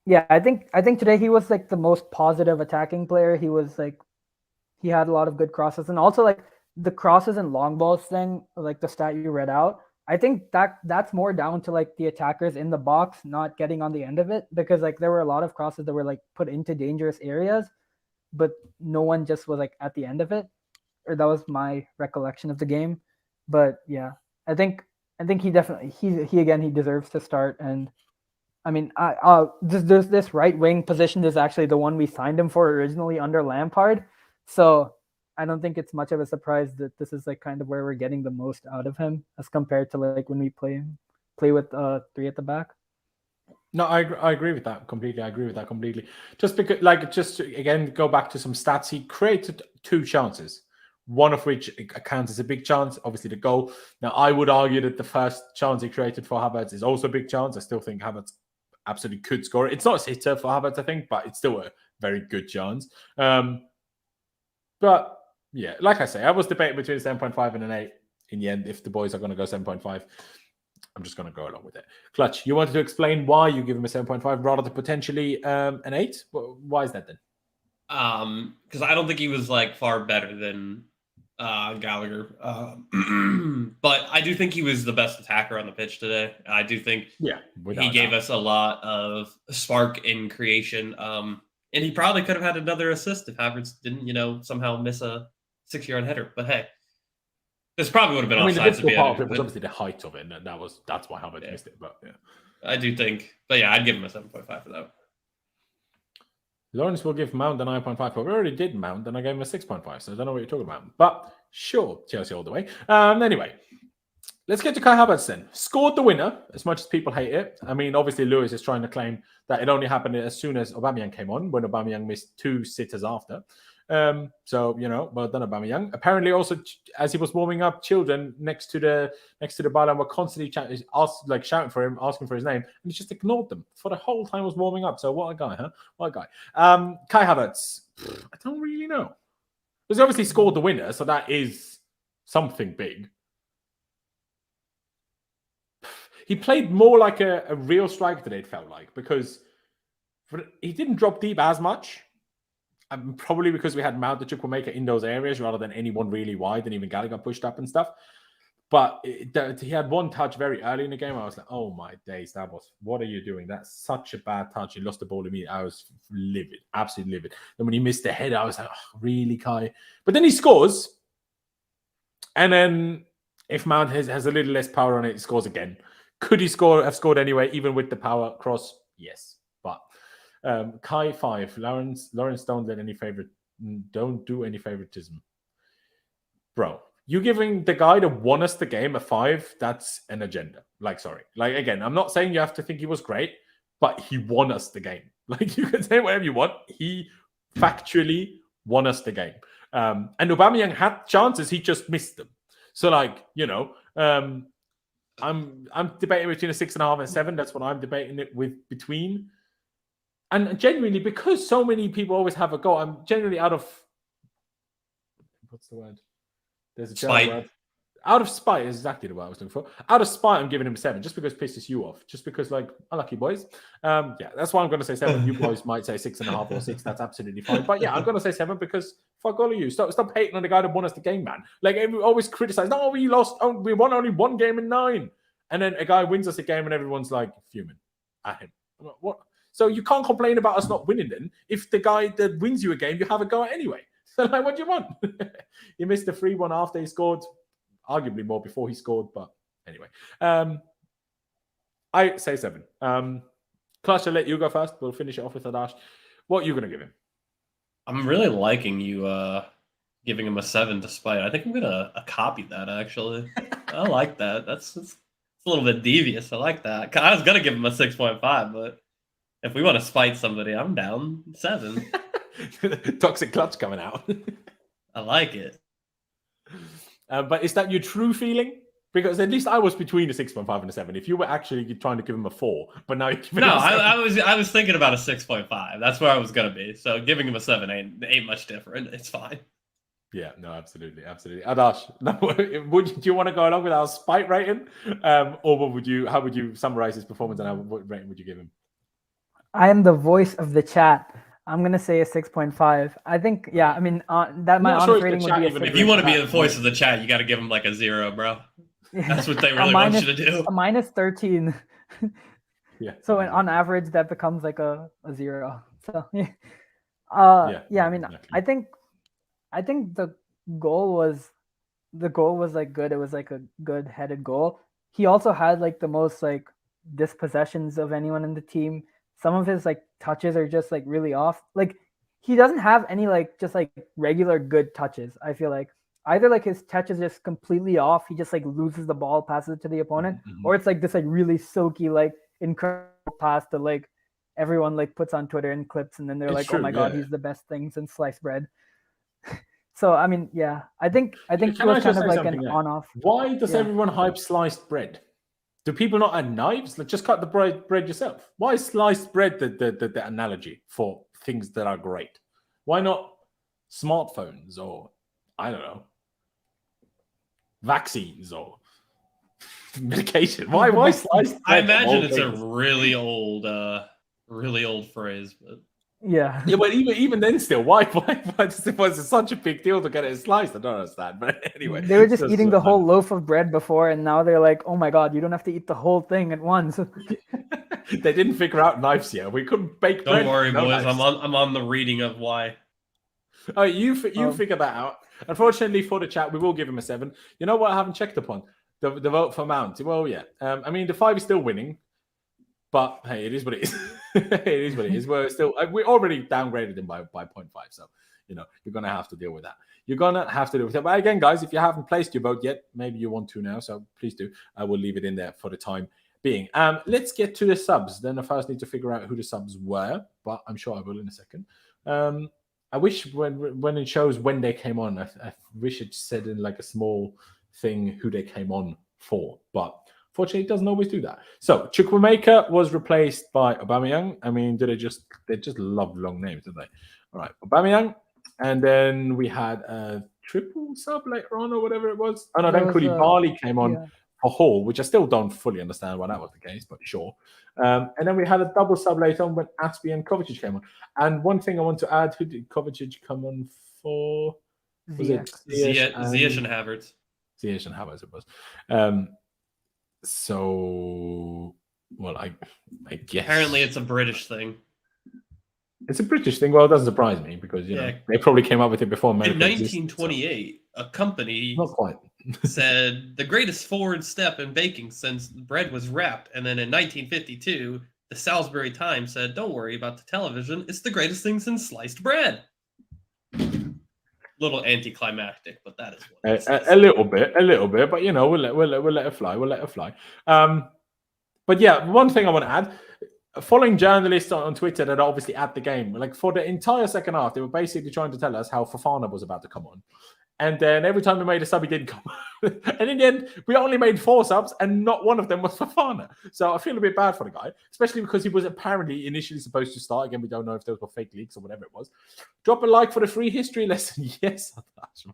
yeah, I think today he was, like, the most positive attacking player. He was, like, he had a lot of good crosses. And also, like, the crosses and long balls thing, like the stat you read out, I think that's more down to, like, the attackers in the box not getting on the end of it, because, like, there were a lot of crosses that were, like, put into dangerous areas, but no one just was, like, at the end of it. Or that was my recollection of the game. But yeah, I think he definitely he deserves to start. And I mean, this right wing position is actually the one we signed him for originally under Lampard. So I don't think it's much of a surprise that this is, like, kind of where we're getting the most out of him as compared to, like, when we play with 3 at the back. No, I agree with that completely. I agree with that completely. Just because, like, just to, again, go back to some stats. He created 2 chances, one of which counts as a big chance, obviously the goal. Now, I would argue that the first chance he created for Havertz is also a big chance. I still think Havertz absolutely could score it. It's not a hitter for Havertz, I think, but it's still a very good chance. But yeah, like I say, I was debating between 7.5 and an 8. In the end, if the boys are going to go 7.5, I'm just going to go along with it. Clutch, you wanted to explain why you give him a 7.5 rather than potentially an 8? Why is that then? Because I don't think he was, like, far better than Gallagher. But I do think he was the best attacker on the pitch today. I do think he gave us a lot of spark in creation. And he probably could have had another assist if Havertz didn't, somehow miss a 6-yard header. But hey, this probably would have been offside to be part of it was obviously the height of it, and that's why Havertz missed it. But yeah, I do think. But yeah, I'd give him a 7.5 for that. Laurenz will give Mount a 9.5, but we already did Mount, and I gave him a 6.5, so I don't know what you're talking about. But sure, Chelsea all the way. Anyway, let's get to Kai Havertz then. Scored the winner, as much as people hate it. I mean, obviously, Lewis is trying to claim that it only happened as soon as Aubameyang came on, when Aubameyang missed 2 sitters after. So, well done, Aubameyang. Apparently, also, as he was warming up, children next to the byline were constantly shouting for him, asking for his name, and he just ignored them for the whole time he was warming up. So what a guy, huh? What a guy. Kai Havertz, I don't really know. He's obviously scored the winner, so that is something big. He played more like a real striker today, it felt like, because he didn't drop deep as much. Probably because we had Mount, the Chukwuemeka in those areas rather than anyone really wide, and even Gallagher pushed up and stuff. But he had one touch very early in the game. I was like, oh my days, what are you doing? That's such a bad touch. He lost the ball immediately. I was livid, absolutely livid. Then when he missed the header, I was like, oh, really, Kai? But then he scores. And then if Mount has a little less power on it, he scores again. Could he have scored anyway, even with the power cross? Yes. But Kai 5. Laurenz, don't do any favoritism. Bro, you giving the guy that won us the game a 5, that's an agenda. Sorry. Again, I'm not saying you have to think he was great, but he won us the game. You can say whatever you want. He factually won us the game. And Aubameyang had chances, he just missed them. So, like, you know, I'm debating between a 6.5 and a 7. That's what I'm debating it with between. And genuinely, because so many people always have a go, I'm generally out of what's the word? There's a German word. Out of spite is exactly the word I was looking for. Out of spite, I'm giving him a 7, just because it pisses you off. Just because, like, unlucky boys. Yeah, that's why I'm going to say 7. You boys might say 6.5 or 6. That's absolutely fine. But yeah, I'm going to say 7 because fuck all of you. Stop hating on the guy that won us the game, man. Like, we always criticize. No, we lost. Oh, we won only 1 game in 9. And then a guy wins us a game and everyone's like fuming at him. What? So you can't complain about us not winning then. If the guy that wins you a game, you have a go at anyway. So, like, what do you want? He missed the 3-1 after he scored. Arguably more before he scored, but anyway. I say 7. Clutch, I'll let you go first. We'll finish it off with Adash. What are you going to give him? I'm really liking you giving him a 7 despite. I think I'm going to copy that, actually. I like that. It's a little bit devious. I like that. I was going to give him a 6.5, but if we want to spite somebody, I'm down 7. Toxic clutch coming out. I like it. But is that your true feeling? Because at least I was between a 6.5 and a 7. If you were actually trying to give him a 4, but now you're giving him a 7. I was thinking about a 6.5. That's where I was gonna be. So giving him a 7 ain't much different. It's fine. Yeah, no, absolutely. Adash, do you want to go along with our spite rating, or how would you summarize his performance, and what rating would you give him? I am the voice of the chat. I'm gonna say a 6.5. I think, yeah. I mean, that my honest rating would be a 6. If you want to be the voice of the chat, you got to give him like a 0, bro. That's what they really want you to do. A -13. Yeah. So on average, that becomes like a 0. So yeah. I mean, exactly. I think the goal was like good. It was like a good headed goal. He also had like the most like dispossessions of anyone in the team. Some of his like touches are just like really off. Like he doesn't have any like just like regular good touches. I feel like either like his touch is just completely off. He just like loses the ball, passes it to the opponent, or it's like this like really silky like incredible pass that like everyone like puts on Twitter and clips, and then they're like, oh my god, he's the best thing since sliced bread. So I mean, yeah, I think he was kind of like an on-off. Why does everyone hype sliced bread? Do people not have knives? Like, just cut the bread yourself. Why is sliced bread the analogy for things that are great? Why not smartphones or, I don't know, vaccines or medication? Why sliced bread? I imagine it's a really old phrase, but yeah, but even then, still, why was it such a big deal to get it sliced? I don't understand. But anyway, they were just eating the whole loaf of bread before, and now they're like, oh my god, you don't have to eat the whole thing at once. They didn't figure out knives yet. We couldn't bake bread. Don't worry, boys. I'm on the reading of why. Oh, you figure that out. Unfortunately for the chat, we will give him a 7. You know what I haven't checked upon? The vote for Mount. Well, yeah. I mean, the 5 is still winning, but hey, it is what it is. It is what it is. We already downgraded him by 0.5, so you know you're gonna have to deal with that. You're gonna have to deal with it. But again, guys, if you haven't placed your vote yet, maybe you want to now, so please do. I will leave it in there for the time being. Let's get to the subs. Then I first need to figure out who the subs were, but I'm sure I will in a second. I wish when it shows when they came on, I wish it said in like a small thing who they came on for, but fortunately, it doesn't always do that. So Chukwuemeka was replaced by Aubameyang. I mean, they just love long names, don't they? All right, Aubameyang, and then we had a triple sub later on or whatever it was. Oh no, then Koulibaly came on for Hall, which I still don't fully understand why that was the case, but sure. And then we had a double sub later on when Aspie and Kovacic came on. And one thing I want to add: who did Kovacic come on for? Was it Ziyech and Havertz? Ziyech and Havertz, it was. So, well, I guess apparently it's a British thing. It's a British thing. Well, it doesn't surprise me because you know they probably came up with it before America. In 1928, a company not quite said the greatest forward step in baking since bread was wrapped, and then in 1952, the Salisbury Times said, "Don't worry about the television; it's the greatest thing since sliced bread." Little anticlimactic, but that is what a little bit, but you know, we'll let it fly. But yeah, one thing I want to add: following journalists on Twitter that are obviously at the game, like for the entire second half, they were basically trying to tell us how Fofana was about to come on. And then every time we made a sub, he didn't come. And in the end, we only made 4 subs, and not one of them was Fofana. So I feel a bit bad for the guy, especially because he was apparently initially supposed to start. Again, we don't know if those were fake leaks or whatever it was. Drop a like for the free history lesson. Yes,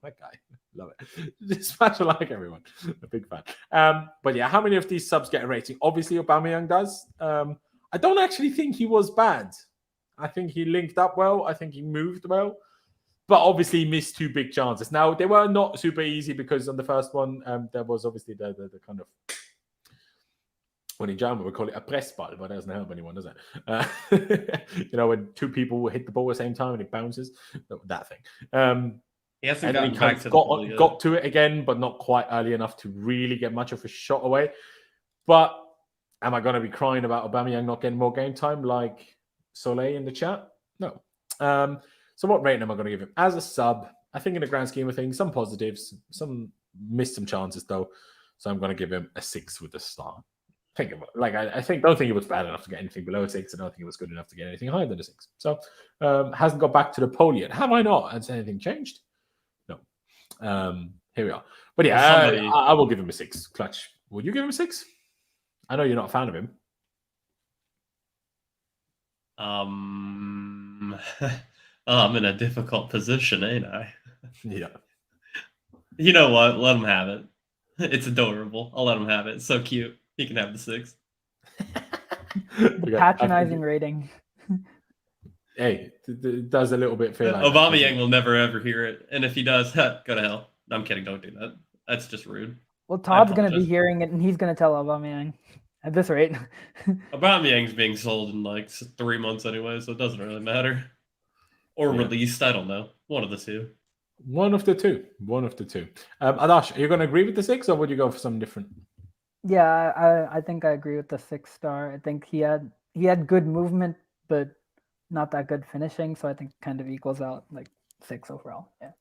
my guy. Love it. Just smash a like, everyone. A big fan. But yeah, how many of these subs get a rating? Obviously, Aubameyang does. I don't actually think he was bad. I think he linked up well. I think he moved well. But obviously he missed 2 big chances. Now, they were not super easy because on the first one, there was obviously the kind of, when in German we call it a pressball, but that doesn't help anyone, does it? When 2 people hit the ball at the same time and it bounces, that thing. He hasn't and gotten back to the ball yet. Got to it again, but not quite early enough to really get much of a shot away. But am I going to be crying about Aubameyang not getting more game time like Soleil in the chat? No. So what rating am I going to give him? As a sub, I think in the grand scheme of things, some positives, some missed some chances though. So I'm going to give him a 6 with a star. Don't think he was bad enough to get anything below a 6. I don't think he was good enough to get anything higher than a 6. So hasn't got back to the poll yet. Have I not? Has anything changed? No. Here we are. But yeah, I will give him a 6. Clutch. Would you give him a 6? I know you're not a fan of him. I'm in a difficult position, ain't I? Yeah. You know what? Let him have it. It's adorable. I'll let him have it. It's so cute. He can have the 6. Patronizing rating. Hey, it does a little bit feel like Aubameyang will never ever hear it. And if he does, go to hell. I'm kidding. Don't do that. That's just rude. Well, Todd's going to be hearing it, and he's going to tell Aubameyang at this rate. Aubameyang's being sold in like 3 months anyway, so it doesn't really matter. Or released, I don't know. One of the two. One of the two. Adash, are you going to agree with the 6, or would you go for something different? Yeah, I think I agree with the 6 star. I think he had good movement, but not that good finishing. So I think kind of equals out like 6 overall. Yeah.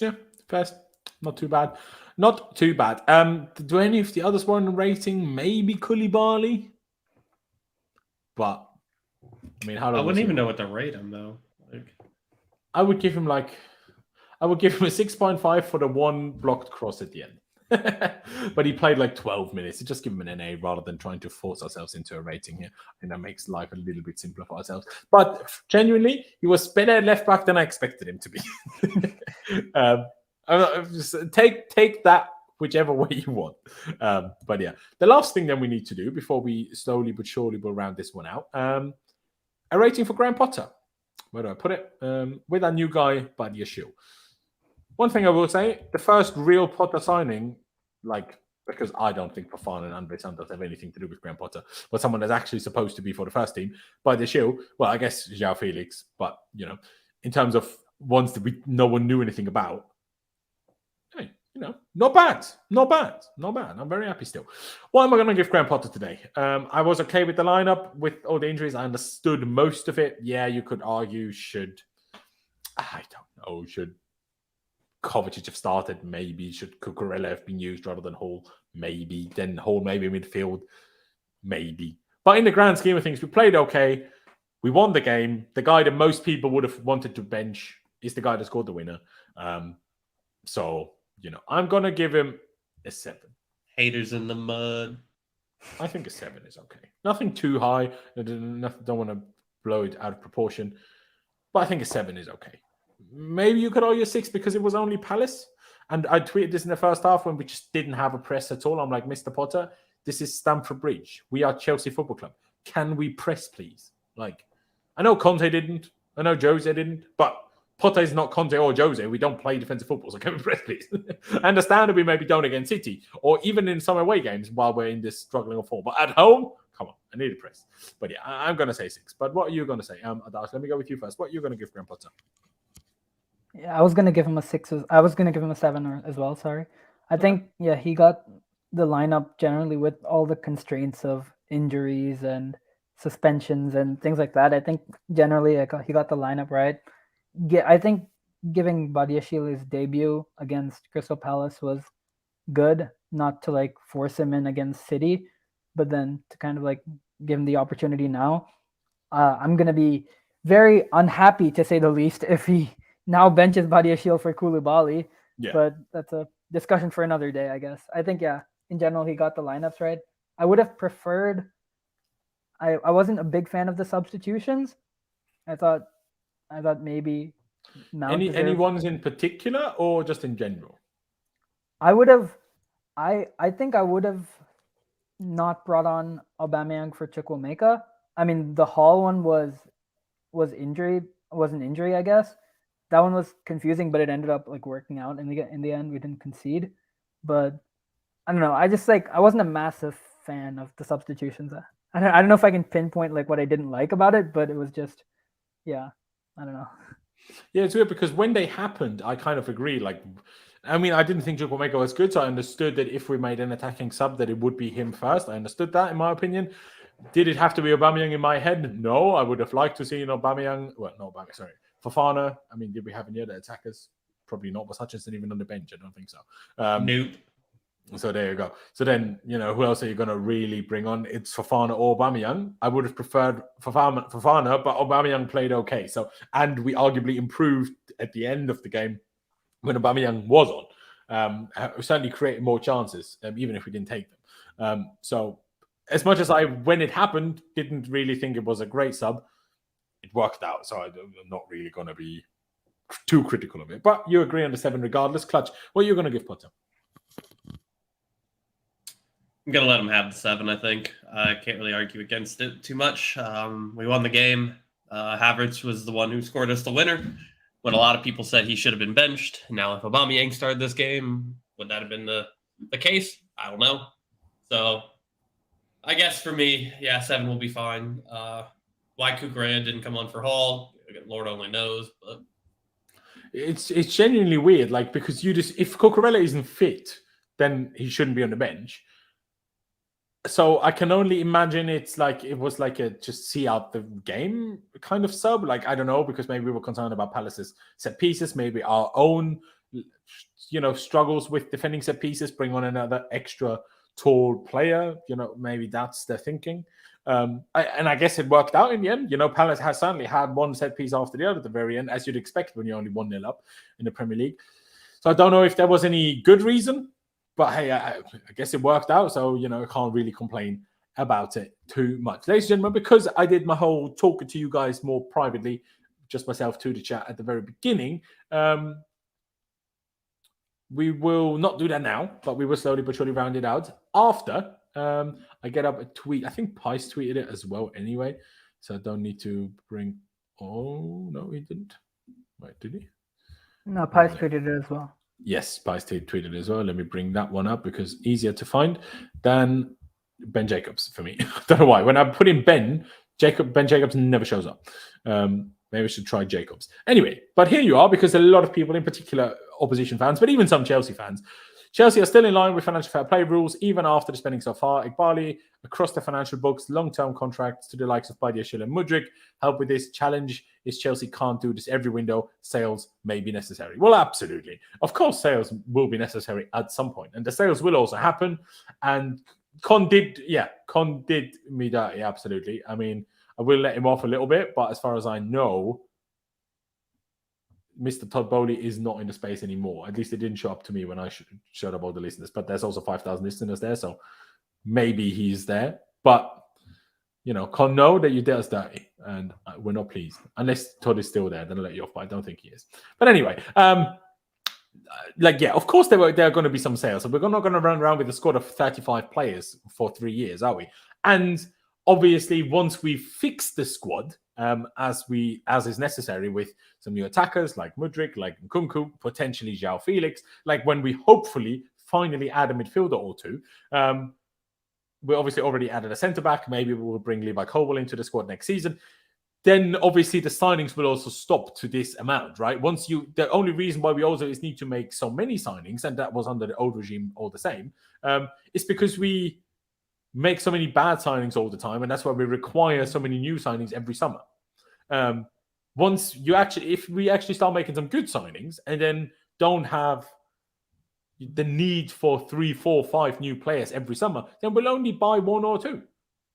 Yeah, first. Not too bad. Do any of the others want a rating? Maybe Koulibaly? But I mean, I wouldn't even know what to rate him though. I would give him a 6.5 for the 1 blocked cross at the end. But he played like 12 minutes. So just give him an NA rather than trying to force ourselves into a rating here. And that makes life a little bit simpler for ourselves. But genuinely, he was better at left back than I expected him to be. Just take that whichever way you want. But yeah, the last thing then we need to do before we slowly but surely will round this one out. A rating for Graham Potter. Where do I put it? With our new guy, Badiashile. One thing I will say, the first real Potter signing, because I don't think Fofana and Andre Santos have anything to do with Graham Potter, but someone that's actually supposed to be for the first team, Badiashile, well, I guess Joao Felix, but, in terms of ones that no one knew anything about, hey, not bad. I'm very happy still. What am I going to give Graham Potter today? I was okay with the lineup with all the injuries. I understood most of it. Yeah, you could argue should Kovacic have started? Maybe. Should Cucurella have been used rather than Hall? Maybe. Then Hall maybe midfield? Maybe. But in the grand scheme of things, we played okay. We won the game. The guy that most people would have wanted to bench is the guy that scored the winner. So, I'm going to give him a 7. Haters in the mud. I think a 7 is okay. Nothing too high. I don't want to blow it out of proportion. But I think a 7 is okay. Maybe you could argue a 6 because it was only Palace. And I tweeted this in the first half when we just didn't have a press at all. I'm like, Mr. Potter, this is Stamford Bridge. We are Chelsea Football Club. Can we press, please? I know Conte didn't. I know Jose didn't. But Potter is not Conte or Jose. We don't play defensive football. So can we press, please? I understand that we maybe don't against City or even in some away games while we're in this struggling of form. But at home, come on, I need a press. But yeah, I'm going to say 6. But what are you going to say? Adash, let me go with you first. What are you going to give Graham Potter? Yeah, I was going to give him a 6. I was going to give him a 7 as well, sorry. I think, he got the lineup generally with all the constraints of injuries and suspensions and things like that. I think generally he got the lineup right. I think giving Badiashile his debut against Crystal Palace was good, not to force him in against City. but then to kind of like give him the opportunity now, I'm gonna be very unhappy to say the least if he now benches Badiashile for Koulibaly. Yeah. But that's a discussion for another day, I guess. I think in general he got the lineups right. I would have preferred. I wasn't a big fan of the substitutions. I thought maybe Mount Any ones in particular or just in general? I would have. I think I would have not brought on Aubameyang for Chukwuemeka. I mean, the Hall one was an injury, I guess. That one was confusing, but it ended up like working out in the end. We didn't concede, but I don't know. I just I wasn't a massive fan of the substitutions. I don't know if I can pinpoint like what I didn't like about it, but it was just, I don't know. Yeah, it's weird because when they happened, I kind of agree. Like, I mean, I didn't think Chukwuemeka was good, so I understood that if we made an attacking sub, that it would be him first. I understood that, in my opinion. Did it have to be Aubameyang in my head? No, I would have liked to see Aubameyang. Well, no, Aubameyang, sorry. Fofana. I mean, did we have any other attackers? Probably not. Was Hutchinson even on the bench? I don't think so. Nope. So there you go. So then, who else are you going to really bring on? It's Fofana or Aubameyang. I would have preferred Fofana, but Aubameyang played okay. And we arguably improved at the end of the game when Aubameyang was on. Certainly created more chances, even if we didn't take them. So as much as when it happened, didn't really think it was a great sub, it worked out. So I'm not really going to be too critical of it. But you agree on the 7 regardless. Clutch, what are you going to give Potter? I'm going to let him have the 7, I think. I can't really argue against it too much. We won the game. Havertz was the one who scored us the winner when a lot of people said he should have been benched. Now, if Aubameyang started this game, would that have been the case? I don't know. So I guess for me, 7 will be fine. Why Cucurella didn't come on for Hall, Lord only knows. But it's genuinely weird, like, because if Cucurella isn't fit, then he shouldn't be on the bench. So I can only imagine it was like a just see out the game kind of sub. Like, I don't know, because maybe we were concerned about Palace's set pieces, maybe our own, struggles with defending set pieces, bring on another extra tall player. Maybe that's their thinking. I guess it worked out in the end. Palace has certainly had one set piece after the other at the very end, as you'd expect when you're only 1-0 up in the Premier League. So I don't know if there was any good reason. But hey, I guess it worked out, so, I can't really complain about it too much. Ladies and gentlemen, because I did my whole talking to you guys more privately, just myself to the chat at the very beginning, we will not do that now, but we will slowly but surely round it out after I get up a tweet. I think Pice tweeted it as well anyway, so I don't need to bring... Oh, no, he didn't. Wait, did he? No, Pice tweeted it as well. Yes, Pice tweeted as well. Let me bring that one up because easier to find than Ben Jacobs for me. I don't know why. When I put in Ben Jacobs never shows up. Maybe I should try Jacobs. Anyway, but here you are, because a lot of people, in particular opposition fans, but even some Chelsea fans, Chelsea are still in line with financial fair play rules, even after the spending so far. Iqbali, across the financial books, long-term contracts to the likes of Badiashile and Mudryk help with this. Challenge is Chelsea can't do this every window. Sales may be necessary. Well, absolutely. Of course, sales will be necessary at some point. And the sales will also happen. And Con did me dirty, absolutely. I mean, I will let him off a little bit, but as far as I know, Mr. Todd Bowley is not in the space anymore. At least it didn't show up to me when I showed up all the listeners. But there's also 5,000 listeners there, so maybe he's there. But, Con know that you did us dirty, and we're not pleased. Unless Todd is still there, then I'll let you off, but I don't think he is. But anyway, of course there are going to be some sales. So we're not going to run around with a squad of 35 players for 3 years, are we? And obviously, once we fix the squad, as is necessary with some new attackers like Mudryk, like Nkunku, potentially Joao Felix, like when we hopefully finally add a midfielder or two, we obviously already added a centre-back. Maybe we will bring Levi Colwill into the squad next season. Then obviously the signings will also stop to this amount, right? The only reason why we also need to make so many signings, and that was under the old regime all the same, is because we make so many bad signings all the time, and that's why we require so many new signings every summer. If we actually start making some good signings and then don't have, the need for 3, 4, 5 new players every summer, then we'll only buy 1 or 2.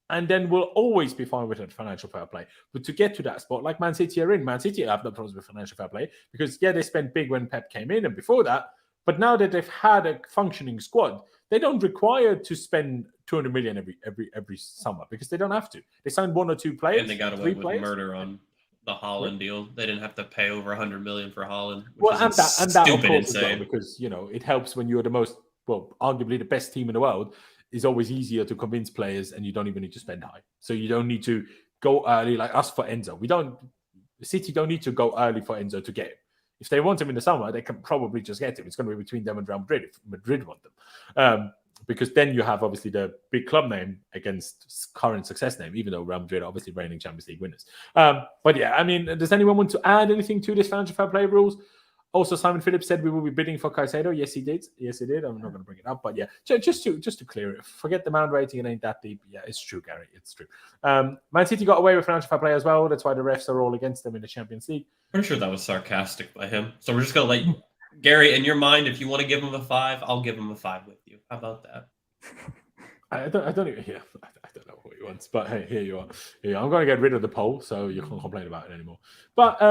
And then we'll always be fine with financial fair play. But to get to that spot, like Man City are in, Man City have no problems with financial fair play because, yeah, they spent big when Pep came in and before that. But now that they've had a functioning squad, they don't require to spend 200 million every summer because they don't have to. They signed 1 or 2 players. And they got away with murder on the Haaland deal. They didn't have to pay over 100 million for Haaland. Well, and that of course as well, because, you know, it helps when you're the most, well, arguably the best team in the world. It's always easier to convince players and you don't even need to spend high. So you don't need to go early like us for Enzo. City don't need to go early for Enzo to get him. If they want him in the summer, they can probably just get him. It's going to be between them and Real Madrid if Madrid want them. Because then you have obviously the big club name against current success name, even though Real Madrid are obviously reigning Champions League winners. But yeah, I mean, does anyone want to add anything to this financial fair play rules? Also, Simon Phillips said we will be bidding for Caicedo. Yes, he did. Yes, he did. I'm not going to bring it up, but yeah, just to clear it. Forget the man rating. It ain't that deep. Yeah, it's true, Gary. It's true. Man City got away with financial fair play as well. That's why the refs are all against them in the Champions League. I'm sure that was sarcastic by him. So we're just going to let you, Gary, in your mind, if you want to give him a 5, I'll give him a 5 with you. How about that? I don't even hear. I don't know what he wants, but hey, here you are. I'm going to get rid of the poll, so you can't complain about it anymore. But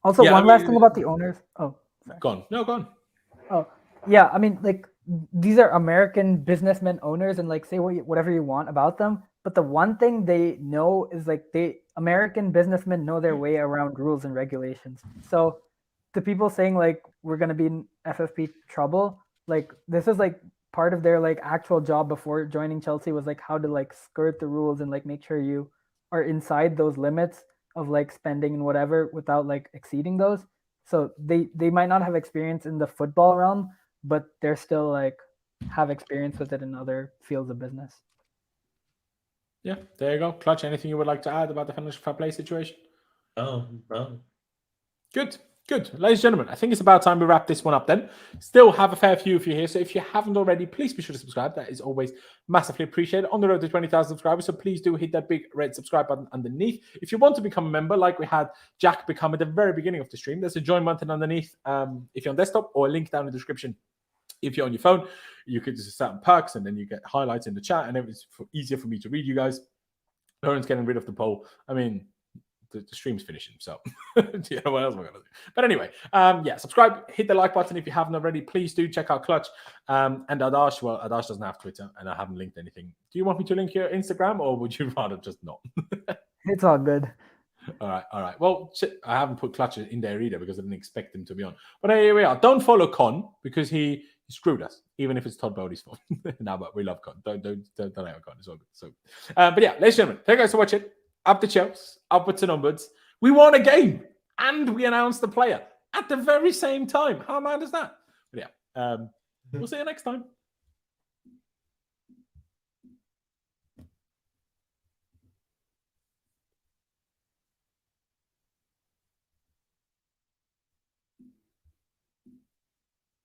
also, yeah, one last thing about the owners. Oh, sorry. Go on. Oh, yeah. I mean, like, these are American businessmen owners, and like, say whatever you want about them. But the one thing they know is like American businessmen know their way around rules and regulations. So the people saying like we're gonna be in FFP trouble, like this is like part of their like actual job before joining Chelsea was like how to like skirt the rules and like make sure you are inside those limits of like spending and whatever without like exceeding those. So they might not have experience in the football realm, but they're still like have experience with it in other fields of business. Yeah, there you go. Clutch, anything you would like to add about the financial fair play situation? Oh, no. Good. Ladies and gentlemen, I think it's about time we wrap this one up then. Still have a fair few of you here, so if you haven't already, please be sure to subscribe. That is always massively appreciated. On the road to 20,000 subscribers, so please do hit that big red subscribe button underneath. If you want to become a member, like we had Jack become at the very beginning of the stream, there's a join button underneath if you're on desktop, or a link down in the description. If you're on your phone, you could just certain perks, and then you get highlights in the chat, and it's easier for me to read you guys. Laurenz getting rid of the poll. I mean, the stream's finishing, so you know what else we're gonna do. But anyway, yeah, subscribe, hit the like button if you haven't already. Please do check out Clutch and Adash. Well, Adash doesn't have Twitter, and I haven't linked anything. Do you want me to link your Instagram, or would you rather just not? It's all good. All right. Well, I haven't put Clutch in there either because I didn't expect him to be on. But here we are. Don't follow Con because he screwed us, even if it's Todd Bowley's fault. No, but we love Con. Don't hate Con. It's all good. So, but yeah, ladies and gentlemen, thank you guys for watching. Up the Chelsea, upwards and onwards. We won a game and we announced the player at the very same time. How mad is that? But yeah, we'll see you next time.